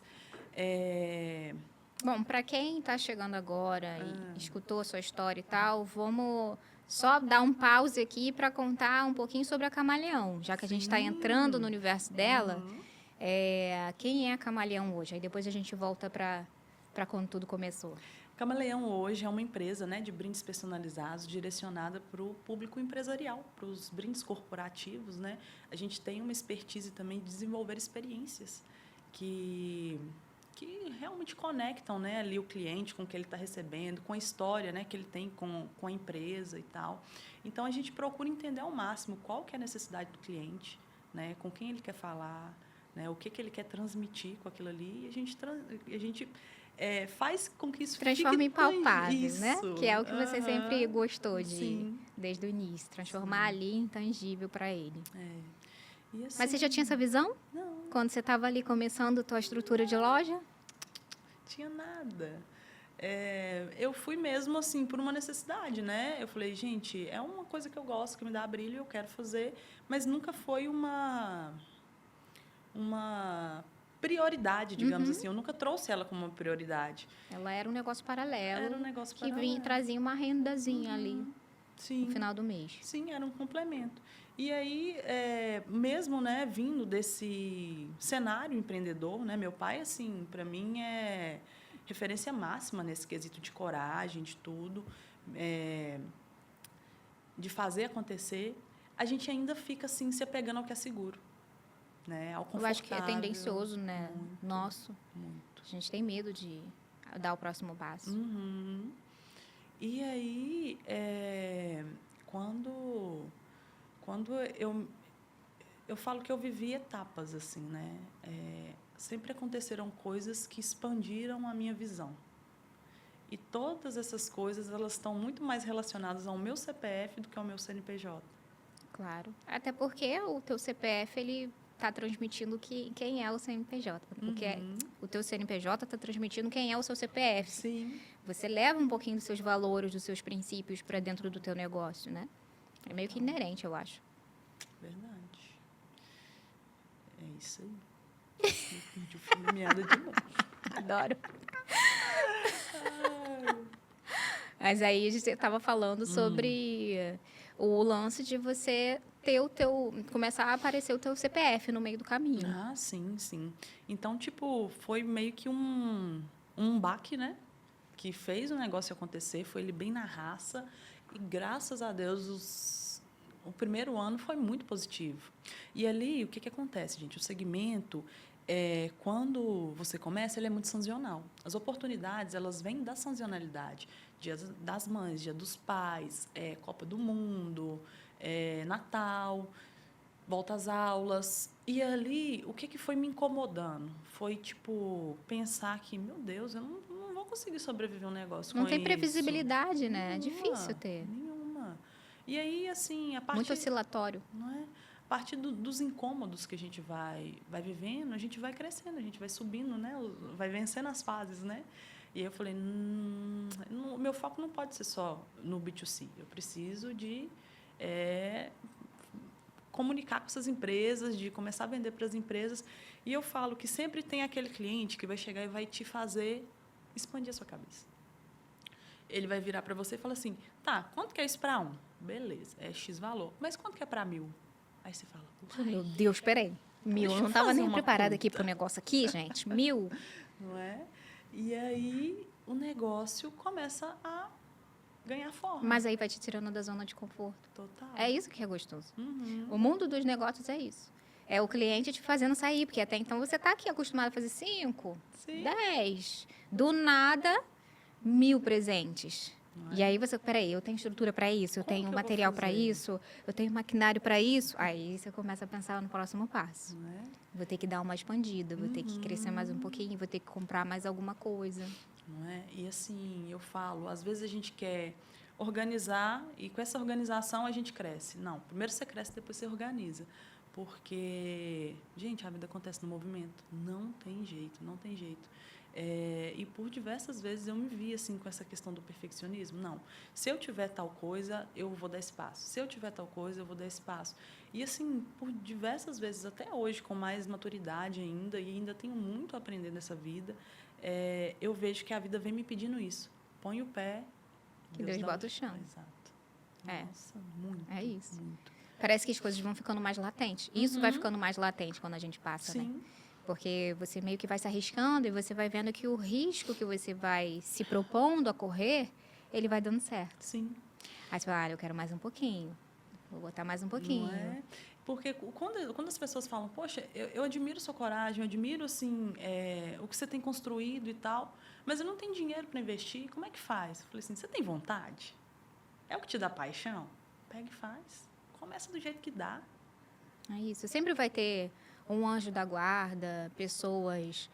Bom, para quem está chegando agora e escutou a sua história e tal, vamos só dar um pause aqui para contar um pouquinho sobre a Camaleão, já que a gente está entrando no universo dela. Quem é a Camaleão hoje? Aí depois a gente volta para quando tudo começou. Camaleão hoje é uma empresa, né, de brindes personalizados direcionada para o público empresarial, para os brindes corporativos, né? A gente tem uma expertise também de desenvolver experiências que realmente conectam, né, ali o cliente com o que ele está recebendo, com a história, né, que ele tem com a empresa e tal. Então, a gente procura entender ao máximo qual que é a necessidade do cliente, né, com quem ele quer falar, né, o que ele quer transmitir com aquilo ali, e a gente faz com que isso transforma fique em palpável, isso. né? Que é o que você sempre gostou Sim. desde o início, transformar ali em tangível para ele. E assim, Mas você já tinha essa visão? Não. Quando você estava ali começando a tua estrutura de loja? Tinha nada. Eu fui mesmo assim por uma necessidade, né? Eu falei, gente, é uma coisa que eu gosto, que me dá brilho, eu quero fazer, mas nunca foi uma prioridade, digamos assim. Eu nunca trouxe ela como uma prioridade. Ela era um negócio paralelo. Era um negócio que paralelo. trazia uma rendazinha ali Sim. no final do mês. Sim, era um complemento. E aí, mesmo, né, vindo desse cenário empreendedor, né, meu pai, assim, para mim é referência máxima nesse quesito de coragem, de tudo, de fazer acontecer. A gente ainda fica assim se apegando ao que é seguro, né, ao confortável. Eu acho que é tendencioso, né? Muito, nosso. muito. A gente tem medo de dar o próximo passo. Uhum. E aí, quando eu falo que eu vivi etapas, assim, né? Sempre aconteceram coisas que expandiram a minha visão. E todas essas coisas, elas estão muito mais relacionadas ao meu CPF do que ao meu CNPJ. Claro. Até porque o teu CPF, ele está transmitindo quem é o CNPJ. O teu CNPJ está transmitindo quem é o seu CPF. Sim. Você leva um pouquinho dos seus valores, dos seus princípios para dentro do teu negócio, né? É meio que inerente, eu acho. Verdade. É isso aí. Eu perdi o fio da meada de novo. Adoro. Mas aí a gente estava falando sobre o lance de você ter começar a aparecer o teu CPF no meio do caminho. Ah, sim, sim. Então, tipo, foi meio que um baque, né? Que fez o negócio acontecer, foi ele bem na raça. E, graças a Deus, o primeiro ano foi muito positivo. E ali, o que acontece, gente? O segmento, quando você começa, ele é muito sazonal. As oportunidades, elas vêm da sazonalidade. Dia das Mães, Dia dos Pais, Copa do Mundo, Natal, volta às aulas. E ali, o que foi me incomodando? Foi, tipo, pensar que, meu Deus, eu não vou conseguir sobreviver um negócio Não com tem isso. previsibilidade, né? É Nenhuma, difícil ter. nenhuma. E aí, assim, a Muito partir... oscilatório. Não é? A partir dos incômodos que a gente vai vivendo, a gente vai crescendo, a gente vai subindo, né? Vai vencendo as fases, né? E aí eu falei, meu foco não pode ser só no B2C. Eu preciso de comunicar com essas empresas, de começar a vender para as empresas. E eu falo que sempre tem aquele cliente que vai chegar e vai te fazer expandir a sua cabeça. Ele vai virar para você e falar assim, tá, quanto que é isso para um? Beleza, é X valor. Mas quanto que é para 1.000? Aí você fala, Meu Deus, peraí. 1.000, eu não estava nem preparada aqui para o negócio aqui, gente. 1.000. Não é? E aí o negócio começa a ganhar forma. Mas aí vai te tirando da zona de conforto. Total. É isso que é gostoso. Uhum. O mundo dos negócios é isso. É o cliente te fazendo sair, porque até então você está aqui acostumado a fazer 5, Sim. 10. Do nada, 1.000 presentes. Não é? E aí você, peraí, eu tenho estrutura para isso, eu Como tenho que eu material vou para fazer? isso, eu tenho maquinário para isso. Aí você começa a pensar no próximo passo. Não é? Vou ter que dar uma expandida, vou ter que crescer mais um pouquinho, vou ter que comprar mais alguma coisa. Não é? E assim, eu falo, às vezes a gente quer organizar e com essa organização a gente cresce. Não, primeiro você cresce, depois você organiza. Porque, gente, a vida acontece no movimento. Não tem jeito, não tem jeito. E por diversas vezes eu me vi assim com essa questão do perfeccionismo. Não, se eu tiver tal coisa, eu vou dar espaço. Se eu tiver tal coisa, eu vou dar espaço. E assim, por diversas vezes, até hoje, com mais maturidade ainda, e ainda tenho muito a aprender nessa vida, eu vejo que a vida vem me pedindo isso. Põe o pé, que Deus bota o chão. Exato. É. Nossa, muito. É isso. Muito. Parece que as coisas vão ficando mais latentes. Isso vai ficando mais latente quando a gente passa, Sim. né? Porque você meio que vai se arriscando e você vai vendo que o risco que você vai se propondo a correr, ele vai dando certo. Sim. Aí você fala, eu quero mais um pouquinho. Vou botar mais um pouquinho. Não é? Porque quando as pessoas falam, poxa, eu admiro sua coragem, eu admiro assim, o que você tem construído e tal, mas eu não tenho dinheiro para investir, como é que faz? Eu falei assim, você tem vontade? É o que te dá paixão? Pega e faz. Começa do jeito que dá. É isso. Sempre vai ter um anjo da guarda, pessoas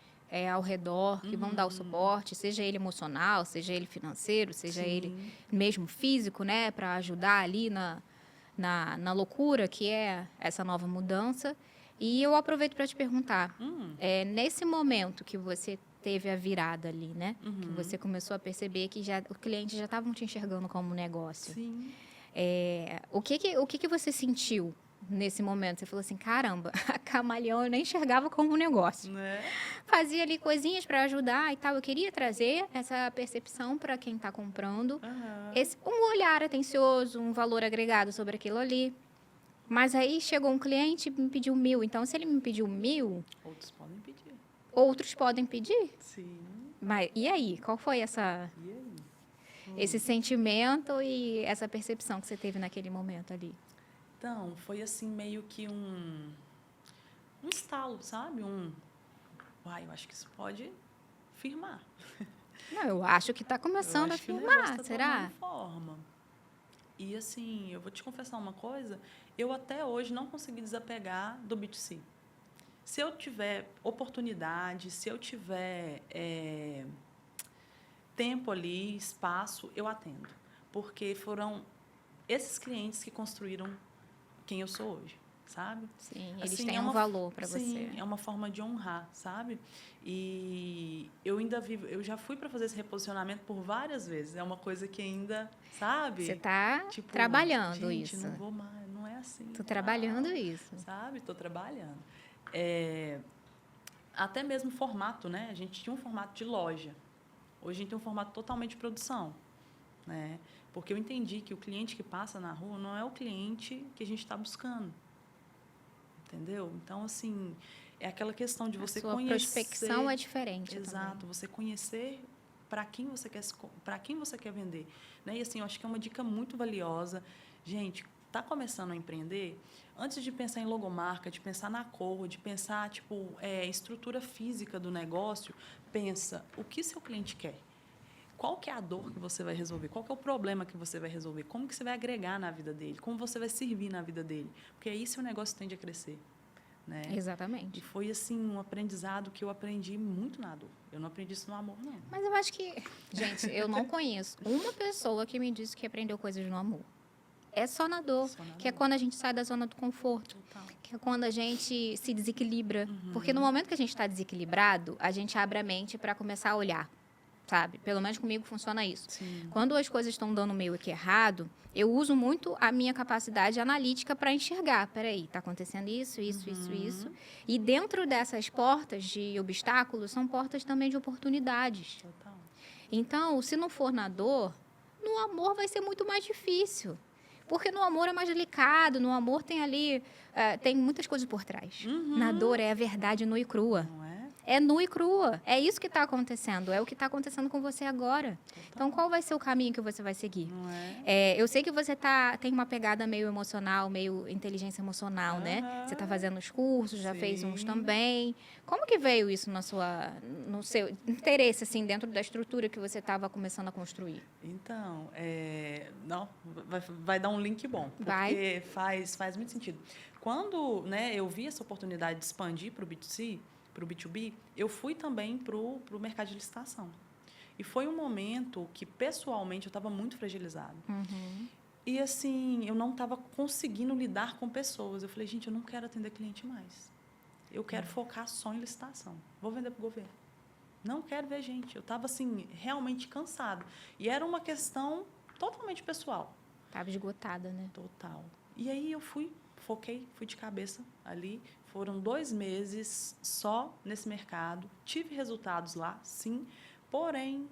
ao redor que vão dar o suporte, seja ele emocional, seja ele financeiro, seja ele mesmo físico, né, para ajudar ali na loucura que é essa nova mudança. E eu aproveito para te perguntar, nesse momento que você teve a virada ali, né, que você começou a perceber que os clientes já estavam te enxergando como um negócio. Sim. O que você sentiu nesse momento? Você falou assim, caramba, a Camaleão eu nem enxergava como um negócio. Né? Fazia ali coisinhas para ajudar e tal. Eu queria trazer essa percepção para quem está comprando. Um olhar atencioso, um valor agregado sobre aquilo ali. Mas aí chegou um cliente e me pediu 1.000. Então, se ele me pediu 1.000... Outros podem pedir. Outros podem pedir? Sim. Mas e aí? Qual foi E aí? esse sentimento e essa percepção que você teve naquele momento ali? Então, foi assim meio que um estalo, sabe? Uai, eu acho que isso pode firmar. Não, eu acho que está começando a Que o negócio firmar, tá será? tomando forma. E assim, eu vou te confessar uma coisa, eu até hoje não consegui desapegar do B2C. Se eu tiver oportunidade, se eu tiver tempo ali, espaço, eu atendo. Porque foram esses clientes que construíram quem eu sou hoje, sabe? Sim, eles Assim, têm um valor para você. sim, é uma forma de honrar, sabe? E eu ainda vivo, eu já fui para fazer esse reposicionamento por várias vezes. É uma coisa que ainda, sabe? Você está Tipo, trabalhando gente, isso. não vou mais, não é assim. Estou trabalhando Não, isso. sabe? Estou trabalhando. Até mesmo formato, né? A gente tinha um formato de loja. Hoje a gente tem um formato totalmente de produção, né? Porque eu entendi que o cliente que passa na rua não é o cliente que a gente está buscando. Entendeu? Então, assim, é aquela questão de você A sua conhecer. prospecção é diferente. Exato, também. você conhecer para quem você quer vender, né? E assim, eu acho que é uma dica muito valiosa. Gente, tá começando a empreender, antes de pensar em logomarca, de pensar na cor, de pensar tipo estrutura física do negócio, pensa o que seu cliente quer. Qual que é a dor que você vai resolver? Qual que é o problema que você vai resolver? Como que você vai agregar na vida dele? Como você vai servir na vida dele? Porque aí seu negócio tende a crescer, né? E Exatamente. foi assim um aprendizado que eu aprendi muito na dor. Eu não aprendi isso no amor, não. Mas eu acho que, gente, eu não conheço uma pessoa que me disse que aprendeu coisas no amor. É só na dor, Só na que é dor. quando a gente sai da zona do conforto, Total. que é quando a gente se desequilibra. Porque no momento que a gente está desequilibrado, a gente abre a mente para começar a olhar, sabe? Pelo menos comigo funciona isso. Sim. Quando as coisas estão dando meio que errado, eu uso muito a minha capacidade analítica para enxergar. Peraí, está acontecendo isso, isso. E dentro dessas portas de obstáculos, são portas também de oportunidades. Total. Então, se não for na dor, no amor vai ser muito mais difícil. Porque no amor é mais delicado, no amor tem ali, tem muitas coisas por trás. Na dor é a verdade nua e crua. Não é? É nua e crua. É isso que está acontecendo. É o que está acontecendo com você agora. Então, qual vai ser o caminho que você vai seguir? Não é? Eu sei que você tem uma pegada meio emocional, meio inteligência emocional, né? Você está fazendo os cursos, já fez uns Sim. também. Como que veio isso no seu interesse, assim, dentro da estrutura que você estava começando a construir? Então, não, vai dar um link bom, porque faz muito sentido. Quando, né, eu vi essa oportunidade de expandir para o B2C, para o B2B, eu fui também para o mercado de licitação. E foi um momento que, pessoalmente, eu estava muito fragilizada. E, assim, eu não estava conseguindo lidar com pessoas. Eu falei, gente, eu não quero atender cliente mais. Eu quero focar só em licitação. Vou vender para o governo. Não quero ver gente. Eu estava, assim, realmente cansada. E era uma questão totalmente pessoal. Estava esgotada, né? Total. E aí eu foquei, fui de cabeça ali. Foram 2 meses só nesse mercado. Tive resultados lá, sim. Porém,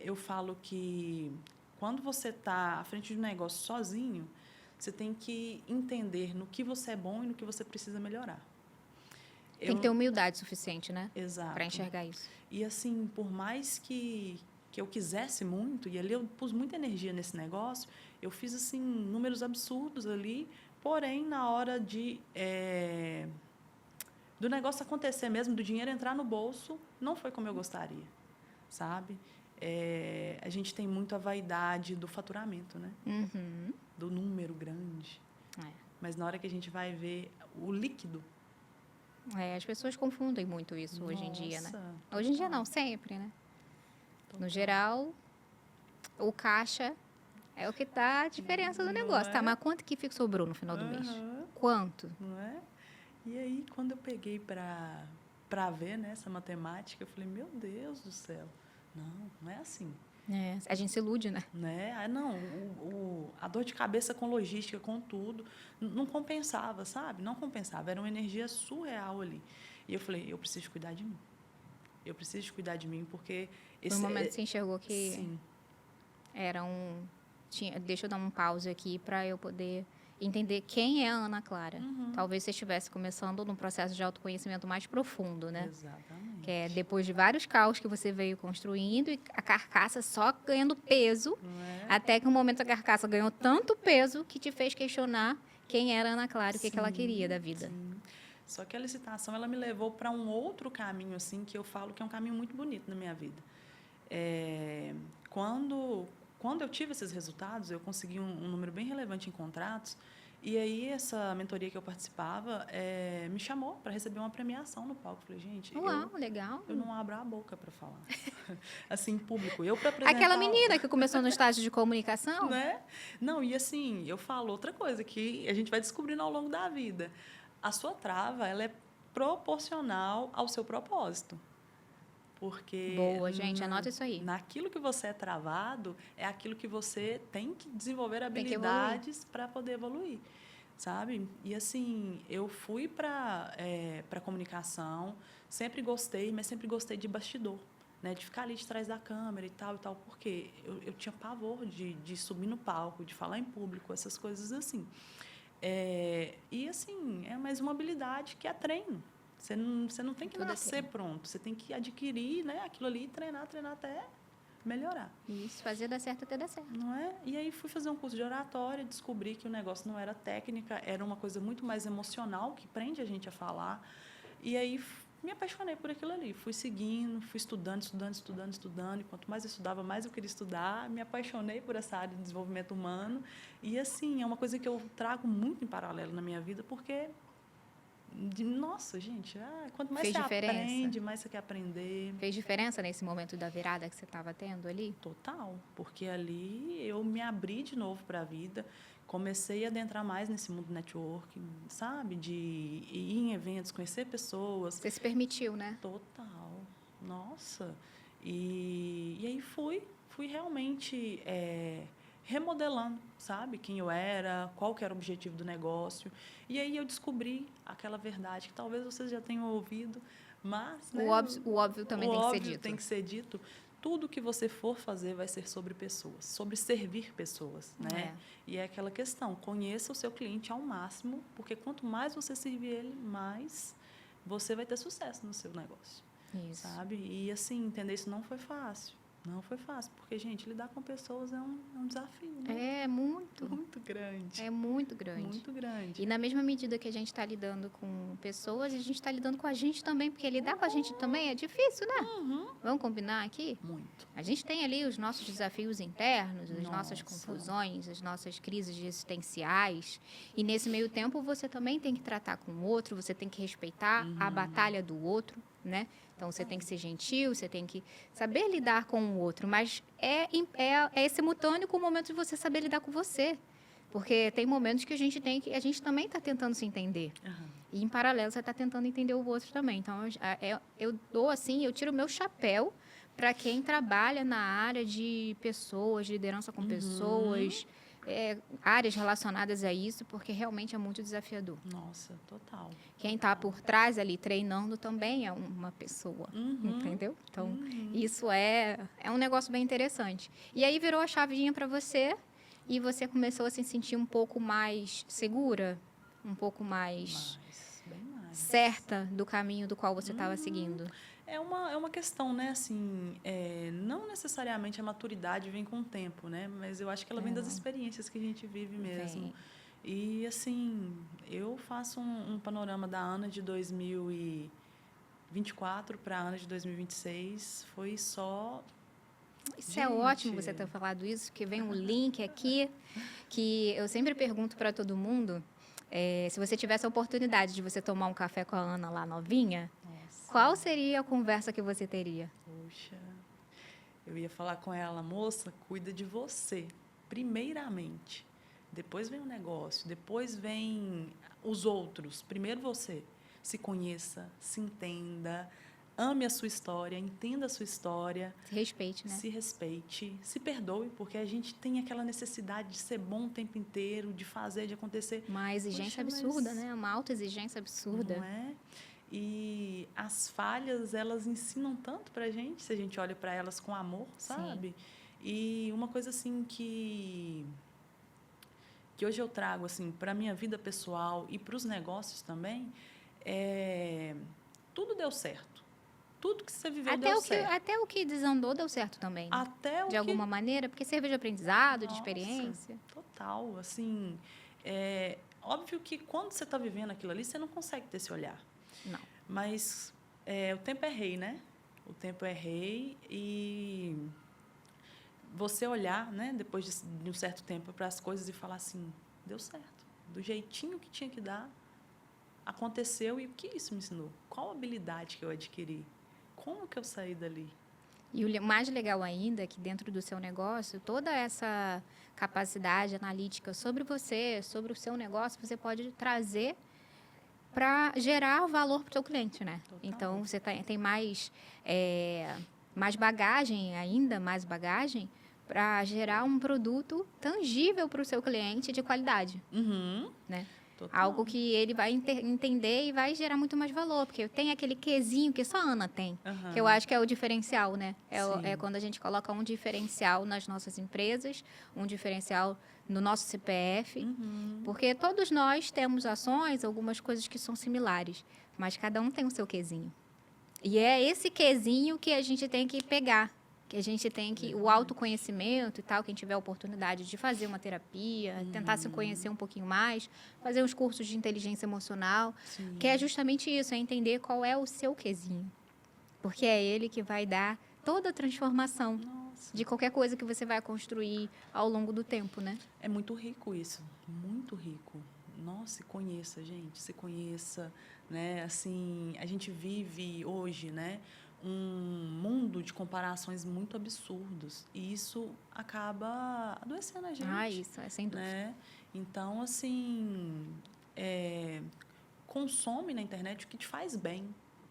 eu falo que quando você está à frente de um negócio sozinho, você tem que entender no que você é bom e no que você precisa melhorar. Tem que ter humildade suficiente, né? Exato. Para enxergar isso. E, assim, por mais que eu quisesse muito, e ali eu pus muita energia nesse negócio, eu fiz, assim, números absurdos ali, porém, na hora do negócio acontecer mesmo, do dinheiro entrar no bolso, não foi como eu gostaria, sabe? A gente tem muito a vaidade do faturamento, né? Do número grande. Mas na hora que a gente vai ver o líquido, as pessoas confundem muito isso hoje em dia, né? Nossa, Hoje em dia não, sempre, né? total. No geral, o caixa é o que dá a diferença do Não negócio, tá? é? Mas quanto que sobrou no final do mês? Aham. Quanto? Não é? E aí, quando eu peguei para ver, né, essa matemática, eu falei, meu Deus do céu. Não é assim. A gente se ilude, né? Né? Não, a dor de cabeça com logística, com tudo, não compensava, sabe? Não compensava. Era uma energia surreal ali. E eu falei, eu preciso cuidar de mim. Eu preciso cuidar de mim, porque... Por um momento você enxergou que Sim. era deixa eu dar um pause aqui para eu poder entender quem é a Ana Clara. Talvez você estivesse começando num processo de autoconhecimento mais profundo, né? Exatamente. Que é depois de vários caos que você veio construindo e a carcaça só ganhando peso, até que um momento a carcaça ganhou tanto peso que te fez questionar quem era a Ana Clara e o que ela queria da vida. Sim. Só que a licitação, ela me levou para um outro caminho, assim, que eu falo que é um caminho muito bonito na minha vida. Quando eu tive esses resultados, eu consegui um número bem relevante em contratos. E aí, essa mentoria que eu participava me chamou para receber uma premiação no palco. Eu falei, gente, Uau, legal. eu não abro a boca para falar. Assim, em público. Eu para apresentar... Aquela menina que começou no estágio de comunicação? Né? Não, e assim, eu falo outra coisa que a gente vai descobrindo ao longo da vida. A sua trava, ela é proporcional ao seu propósito. Porque boa, gente, anota isso aí. Naquilo que você é travado, é aquilo que você tem que desenvolver habilidades para poder evoluir, sabe? E assim, eu fui para comunicação, sempre gostei, mas sempre gostei de bastidor, né? De ficar ali de trás da câmera e tal, porque eu tinha pavor de subir no palco, de falar em público, essas coisas assim. E assim, é mais uma habilidade que é treino. Você não tem que nascer pronto, você tem que adquirir, né, aquilo ali, treinar até melhorar. Isso, fazer dar certo até dar certo. Não é? E aí fui fazer um curso de oratória, descobri que o negócio não era técnica, era uma coisa muito mais emocional, que prende a gente a falar. E aí me apaixonei por aquilo ali. Fui seguindo, fui estudando. E quanto mais eu estudava, mais eu queria estudar. Me apaixonei por essa área de desenvolvimento humano. E, assim, é uma coisa que eu trago muito em paralelo na minha vida, porque... Nossa, gente, quanto mais você aprende, mais você quer aprender. Fez diferença nesse momento da virada que você estava tendo ali? Total, porque ali eu me abri de novo para a vida, comecei a adentrar mais nesse mundo networking, sabe? De ir em eventos, conhecer pessoas. Você se permitiu, né? Total, nossa. E aí fui realmente... remodelando, sabe? Quem eu era, qual que era o objetivo do negócio. E aí eu descobri aquela verdade que talvez vocês já tenham ouvido, mas... Né, o óbvio também tem que ser dito. Tem que ser dito. Tudo que você for fazer vai ser sobre pessoas, sobre servir pessoas, né? E é aquela questão, conheça o seu cliente ao máximo, porque quanto mais você servir ele, mais você vai ter sucesso no seu negócio. Isso. Sabe? E, assim, entender isso não foi fácil. Não foi fácil, porque, gente, lidar com pessoas é um desafio, né? É muito. Muito grande. É muito grande. Muito grande. E na mesma medida que a gente está lidando com pessoas, a gente está lidando com a gente também, porque lidar com a gente também é difícil, né? Vamos combinar aqui? Muito. A gente tem ali os nossos desafios internos, as nossas confusões, as nossas crises existenciais. E nesse meio tempo, você também tem que tratar com o outro, você tem que respeitar a batalha do outro, né? Então, você tem que ser gentil, você tem que saber lidar com o outro, mas é simultâneo com o momento de você saber lidar com você. Porque tem momentos que a gente também está tentando se entender. E, em paralelo, você está tentando entender o outro também. Então, eu tiro o meu chapéu para quem trabalha na área de pessoas, de liderança com pessoas, áreas relacionadas a isso, porque realmente é muito desafiador. Nossa, total. Quem está por trás ali treinando também é uma pessoa, entendeu? Então, isso é um negócio bem interessante. E aí virou a chavinha para você e você começou a se sentir um pouco mais segura, um pouco mais certa do caminho do qual você estava seguindo. É uma questão, né? Assim, não necessariamente a maturidade vem com o tempo, né? Mas eu acho que ela vem das experiências que a gente vive mesmo. E, assim, eu faço um panorama da Ana de 2024 para a Ana de 2026. Foi só... Isso é ótimo você ter falado isso, porque vem um link aqui que eu sempre pergunto para todo mundo. Se você tivesse a oportunidade de você tomar um café com a Ana lá novinha... Qual seria a conversa que você teria? Poxa, eu ia falar com ela, moça, cuida de você, primeiramente. Depois vem o negócio, depois vem os outros. Primeiro você. Se conheça, se entenda, ame a sua história, entenda a sua história. Se respeite, né? Se respeite, se perdoe, porque a gente tem aquela necessidade de ser bom o tempo inteiro, de fazer, de acontecer. Uma exigência absurda, né? Uma autoexigência absurda. Não é? E as falhas, elas ensinam tanto para a gente, se a gente olha para elas com amor, sabe? Sim. E uma coisa assim que hoje eu trago assim, para a minha vida pessoal e para os negócios também, tudo deu certo. Tudo que você viveu deu certo. Até o que desandou deu certo também. Né? De alguma maneira, porque serve de aprendizado, de experiência. Total. Assim, óbvio que quando você está vivendo aquilo ali, você não consegue ter esse olhar. Não. Mas o tempo é rei, né? O tempo é rei e você olhar, né, depois de um certo tempo para as coisas e falar assim, deu certo. Do jeitinho que tinha que dar, aconteceu. E o que isso me ensinou? Qual habilidade que eu adquiri? Como que eu saí dali? E o mais legal ainda é que dentro do seu negócio, toda essa capacidade analítica sobre você, sobre o seu negócio, você pode trazer para gerar valor para o seu cliente, né? Total. Então, você tem mais bagagem, ainda mais bagagem, para gerar um produto tangível para o seu cliente de qualidade, né? Total. Algo que ele vai entender e vai gerar muito mais valor, porque tem aquele quesinho que só a Ana tem, que eu acho que é o diferencial, né? É quando a gente coloca um diferencial nas nossas empresas, um diferencial no nosso CPF, porque todos nós temos ações, algumas coisas que são similares, mas cada um tem o seu quesinho. E é esse quesinho que a gente tem que pegar, que a gente tem que, o autoconhecimento e tal, quem tiver a oportunidade de fazer uma terapia, tentar se conhecer um pouquinho mais, fazer uns cursos de inteligência emocional, que é justamente isso, é entender qual é o seu quesinho. Porque é ele que vai dar toda a transformação de qualquer coisa que você vai construir ao longo do tempo, né? É muito rico isso, muito rico. Nossa, se conheça, gente, se conheça, né? Assim, a gente vive hoje, né, um mundo de comparações muito absurdos e isso acaba adoecendo a gente. Isso, é sem dúvida. Né? Então, assim, consome na internet o que te faz bem,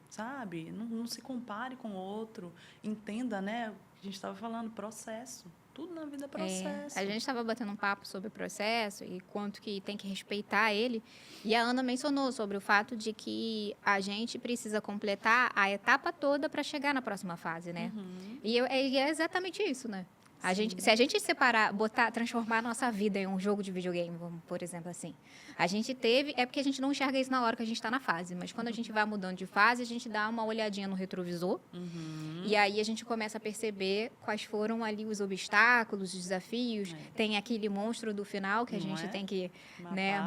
sabe? Não se compare com o outro, entenda, né? O que a gente estava falando, processo. Tudo na vida é processo. A gente estava batendo um papo sobre o processo e quanto que tem que respeitar ele. E a Ana mencionou sobre o fato de que a gente precisa completar a etapa toda para chegar na próxima fase, né? E é exatamente isso, né? Se a gente separar, transformar a nossa vida em um jogo de videogame, por exemplo, assim, a gente teve, é porque a gente não enxerga isso na hora que a gente está na fase, mas quando a gente vai mudando de fase, a gente dá uma olhadinha no retrovisor e aí a gente começa a perceber quais foram ali os obstáculos, os desafios. Tem aquele monstro do final que a gente tem que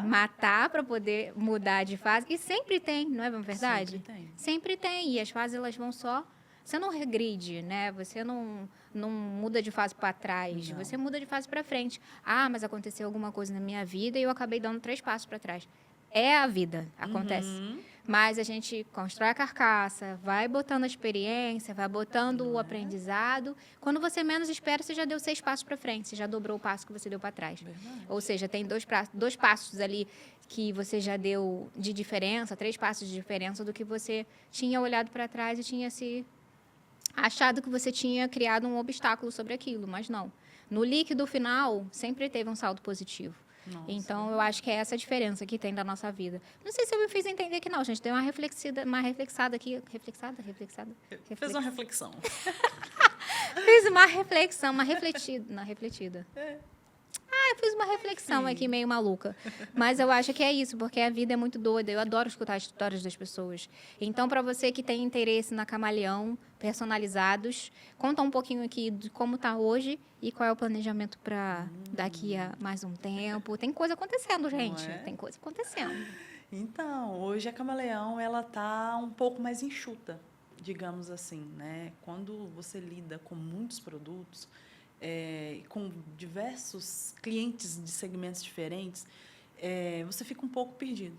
matar para poder mudar de fase. E sempre tem, não é verdade? Sempre tem. Sempre tem. E as fases, elas vão só... Você não regride, né? Você não muda de fase para trás, você muda de fase para frente. Ah, mas aconteceu alguma coisa na minha vida e eu acabei dando 3 passos para trás. É a vida, acontece. Mas a gente constrói a carcaça, vai botando a experiência, vai botando o aprendizado. Quando você menos espera, você já deu 6 passos para frente, você já dobrou o passo que você deu para trás. Verdade. Ou seja, tem 2 passos ali que você já deu de diferença, 3 passos de diferença do que você tinha olhado para trás e tinha se achado que você tinha criado um obstáculo sobre aquilo, mas não. No líquido final, sempre teve um saldo positivo. Nossa. Então, eu acho que é essa a diferença que tem da nossa vida. Não sei se eu me fiz entender aqui, não, gente. Tem uma reflexada aqui. Reflexada? Fez uma reflexão. Fiz uma reflexão, uma refletida. Eu fiz uma reflexão aqui meio maluca. Mas eu acho que é isso, porque a vida é muito doida. Eu adoro escutar as histórias das pessoas. Então, para você que tem interesse na Camaleão, personalizados, conta um pouquinho aqui de como está hoje e qual é o planejamento para daqui a mais um tempo. Tem coisa acontecendo, gente. Tem coisa acontecendo. Então, hoje a Camaleão, ela está um pouco mais enxuta, digamos assim, né? Quando você lida com muitos produtos, com diversos clientes de segmentos diferentes, você fica um pouco perdido.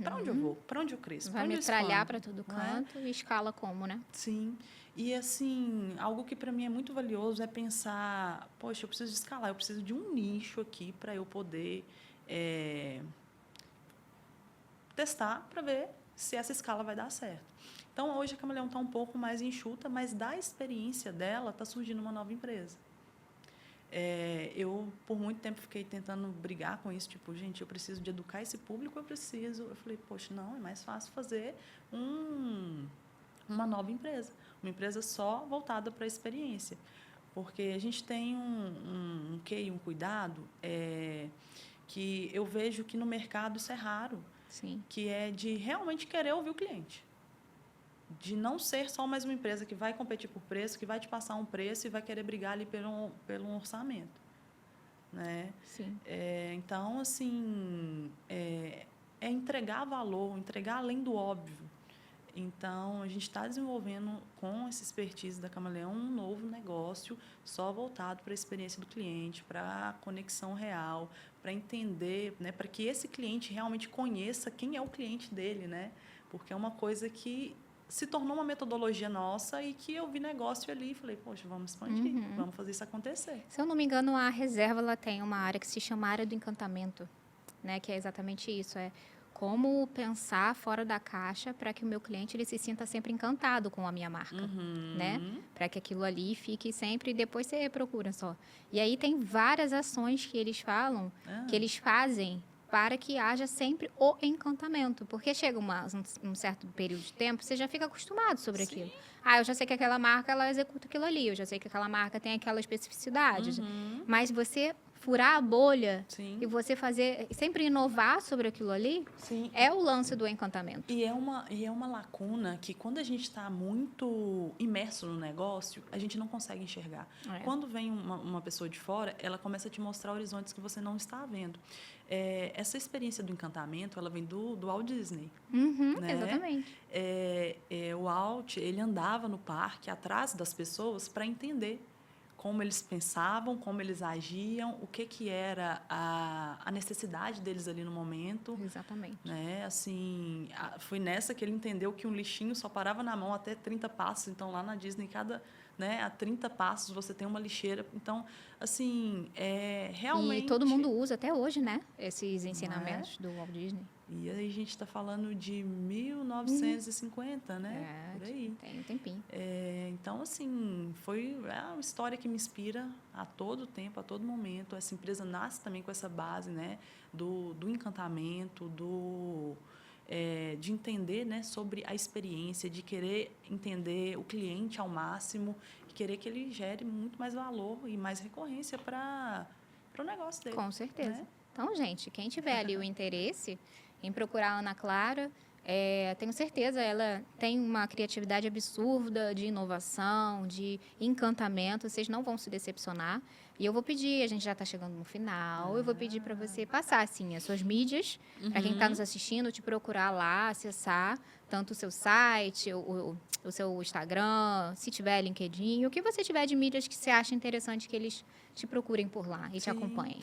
Para onde eu vou? Para onde eu cresço? Vai metralhar para todo canto e escala como, né? Sim. E, assim, algo que para mim é muito valioso é pensar, poxa, eu preciso de escalar, eu preciso de um nicho aqui para eu poder testar para ver se essa escala vai dar certo. Então, hoje a Camaleão está um pouco mais enxuta, mas da experiência dela está surgindo uma nova empresa. Eu, por muito tempo, fiquei tentando brigar com isso, tipo, gente, eu preciso de educar esse público, eu falei, poxa, não, é mais fácil fazer uma nova empresa, uma empresa só voltada para a experiência, porque a gente tem um cuidado, que eu vejo que no mercado isso é raro, Sim. Que é de realmente querer ouvir o cliente. De não ser só mais uma empresa que vai competir por preço, que vai te passar um preço e vai querer brigar ali pelo orçamento. Né? Sim. Então, assim, é entregar valor, entregar além do óbvio. Então, a gente está desenvolvendo, com essa expertise da Camaleão, um novo negócio só voltado para a experiência do cliente, para a conexão real, para entender, né, para que esse cliente realmente conheça quem é o cliente dele, né? Porque é uma coisa que se tornou uma metodologia nossa e que eu vi negócio ali e falei, poxa, vamos expandir, vamos fazer isso acontecer. Se eu não me engano, a Reserva ela tem uma área que se chama Área do Encantamento, né? Que é exatamente isso, como pensar fora da caixa para que o meu cliente ele se sinta sempre encantado com a minha marca, né? Para que aquilo ali fique sempre e depois você procura só. E aí tem várias ações que eles falam, que eles fazem para que haja sempre o encantamento. Porque chega um certo período de tempo, você já fica acostumado sobre aquilo. Eu já sei que aquela marca, ela executa aquilo ali. Eu já sei que aquela marca tem aquela especificidade. Mas você furar a bolha e você fazer, sempre inovar sobre aquilo ali, é o lance do encantamento. E é uma lacuna que, quando a gente está muito imerso no negócio, a gente não consegue enxergar. Quando vem uma pessoa de fora, ela começa a te mostrar horizontes que você não está vendo. Essa experiência do encantamento, ela vem do Walt Disney. Né? Exatamente. O Walt, ele andava no parque atrás das pessoas para entender como eles pensavam, como eles agiam, o que era a necessidade deles ali no momento. Exatamente. Né? Assim, foi nessa que ele entendeu que um lixinho só parava na mão até 30 passos. Então, lá na Disney, a 30 passos você tem uma lixeira. Então, assim, realmente... E todo mundo usa até hoje, né? Esses ensinamentos do Walt Disney. E aí a gente está falando de 1950, né? Por aí. Tem um tempinho. Então, assim, é uma história que me inspira a todo tempo, a todo momento. Essa empresa nasce também com essa base, né? Do encantamento, de entender, né, sobre a experiência, de querer entender o cliente ao máximo, e querer que ele gere muito mais valor e mais recorrência para o negócio dele. Com certeza. Né? Então, gente, quem tiver ali o interesse em procurar a Ana Clara, tenho certeza, ela tem uma criatividade absurda de inovação, de encantamento, vocês não vão se decepcionar. E eu vou pedir, a gente já está chegando no final, eu vou pedir para você passar, assim, as suas mídias, para quem está nos assistindo, te procurar lá, acessar tanto o seu site, o seu Instagram, se tiver LinkedIn, o que você tiver de mídias que você acha interessante que eles te procurem por lá e te acompanhem.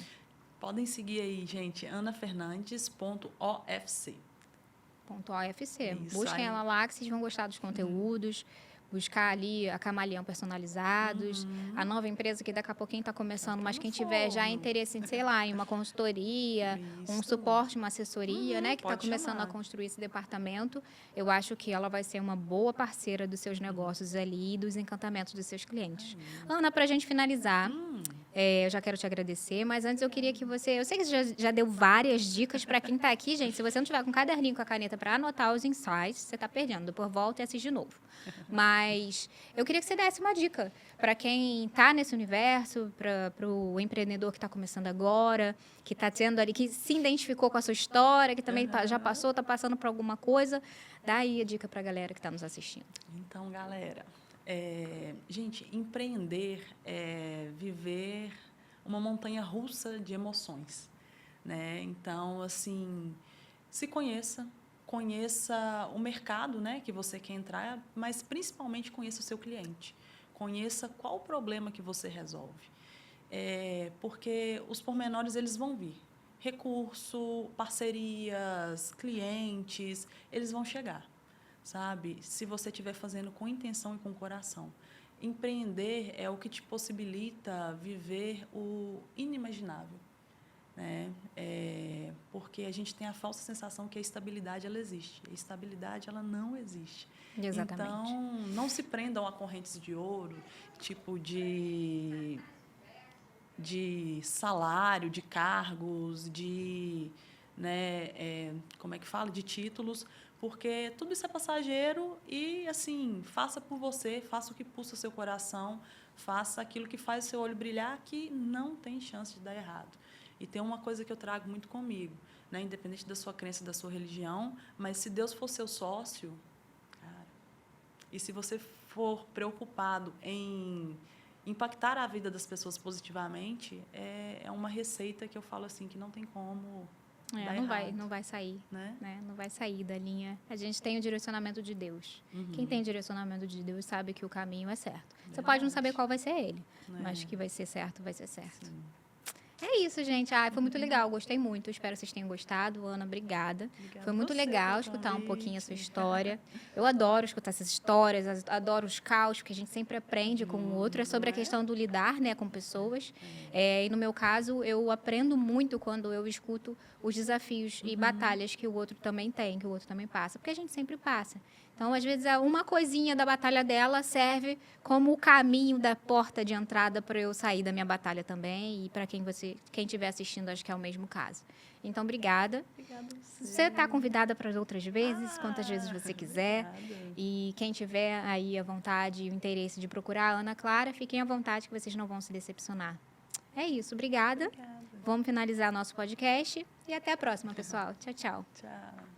Podem seguir aí, gente, anafernandes.ofc. .ofc. Busquem ela lá que vocês vão gostar dos conteúdos. Buscar ali a Camaleão Personalizados, a nova empresa que daqui a pouquinho está começando, mas quem tiver já interesse em, sei lá, em uma consultoria, um suporte, uma assessoria, né, que está começando a construir esse departamento, eu acho que ela vai ser uma boa parceira dos seus negócios ali e dos encantamentos dos seus clientes. Ana, para a gente finalizar, eu já quero te agradecer, mas antes eu queria que você... Eu sei que você já deu várias dicas para quem está aqui, gente. Se você não tiver com um caderninho, com a caneta para anotar os insights, você está perdendo. Depois volta e assiste de novo. Mas eu queria que você desse uma dica para quem está nesse universo, para o empreendedor que está começando agora, que está tendo ali, que se identificou com a sua história, que também já passou, está passando por alguma coisa. Dá aí a dica para a galera que está nos assistindo. Então, galera... gente, empreender é viver uma montanha russa de emoções, né? Então, assim, se conheça o mercado, né, que você quer entrar, mas principalmente conheça o seu cliente. Conheça qual o problema que você resolve. Porque os pormenores, eles vão vir. Recurso, parcerias, clientes, eles vão chegar. Sabe? Se você estiver fazendo com intenção e com coração. Empreender é o que te possibilita viver o inimaginável, né? Porque a gente tem a falsa sensação que a estabilidade ela existe. A estabilidade ela não existe. Exatamente. Então, não se prendam a correntes de ouro, tipo de salário, de cargos, como é que fala? De títulos, porque tudo isso é passageiro e, assim, faça por você, faça o que pulsa o seu coração, faça aquilo que faz o seu olho brilhar, que não tem chance de dar errado. E tem uma coisa que eu trago muito comigo, né? Independente da sua crença, da sua religião, mas se Deus for seu sócio, cara, e se você for preocupado em impactar a vida das pessoas positivamente, é uma receita que eu falo assim, que não tem como dá não errado, vai sair, né? né? Não vai sair da linha. A gente tem o direcionamento de Deus. Quem tem o direcionamento de Deus sabe que o caminho é certo. Você pode não saber qual vai ser ele, mas que vai ser certo, vai ser certo. Sim. É isso, gente. Foi muito legal, gostei muito. Espero que vocês tenham gostado. Ana, obrigada. Obrigada Foi muito você legal pelo escutar um pouquinho a sua convite. história. Eu adoro escutar essas histórias, adoro os caos, porque a gente sempre aprende com o outro. É sobre a não é? questão do lidar, né, com pessoas. E no meu caso, eu aprendo muito quando eu escuto os desafios e batalhas que o outro também tem, que o outro também passa, porque a gente sempre passa. Então, às vezes, uma coisinha da batalha dela serve como o caminho da porta de entrada para eu sair da minha batalha também. E para quem estiver assistindo, acho que é o mesmo caso. Então, obrigada. Obrigada a você. Você está convidada para outras vezes, quantas vezes você quiser. Obrigada. E quem tiver aí a vontade e o interesse de procurar a Ana Clara, fiquem à vontade que vocês não vão se decepcionar. É isso, obrigada. Obrigada. Vamos finalizar nosso podcast e até a próxima, pessoal. Tchau, tchau. Tchau.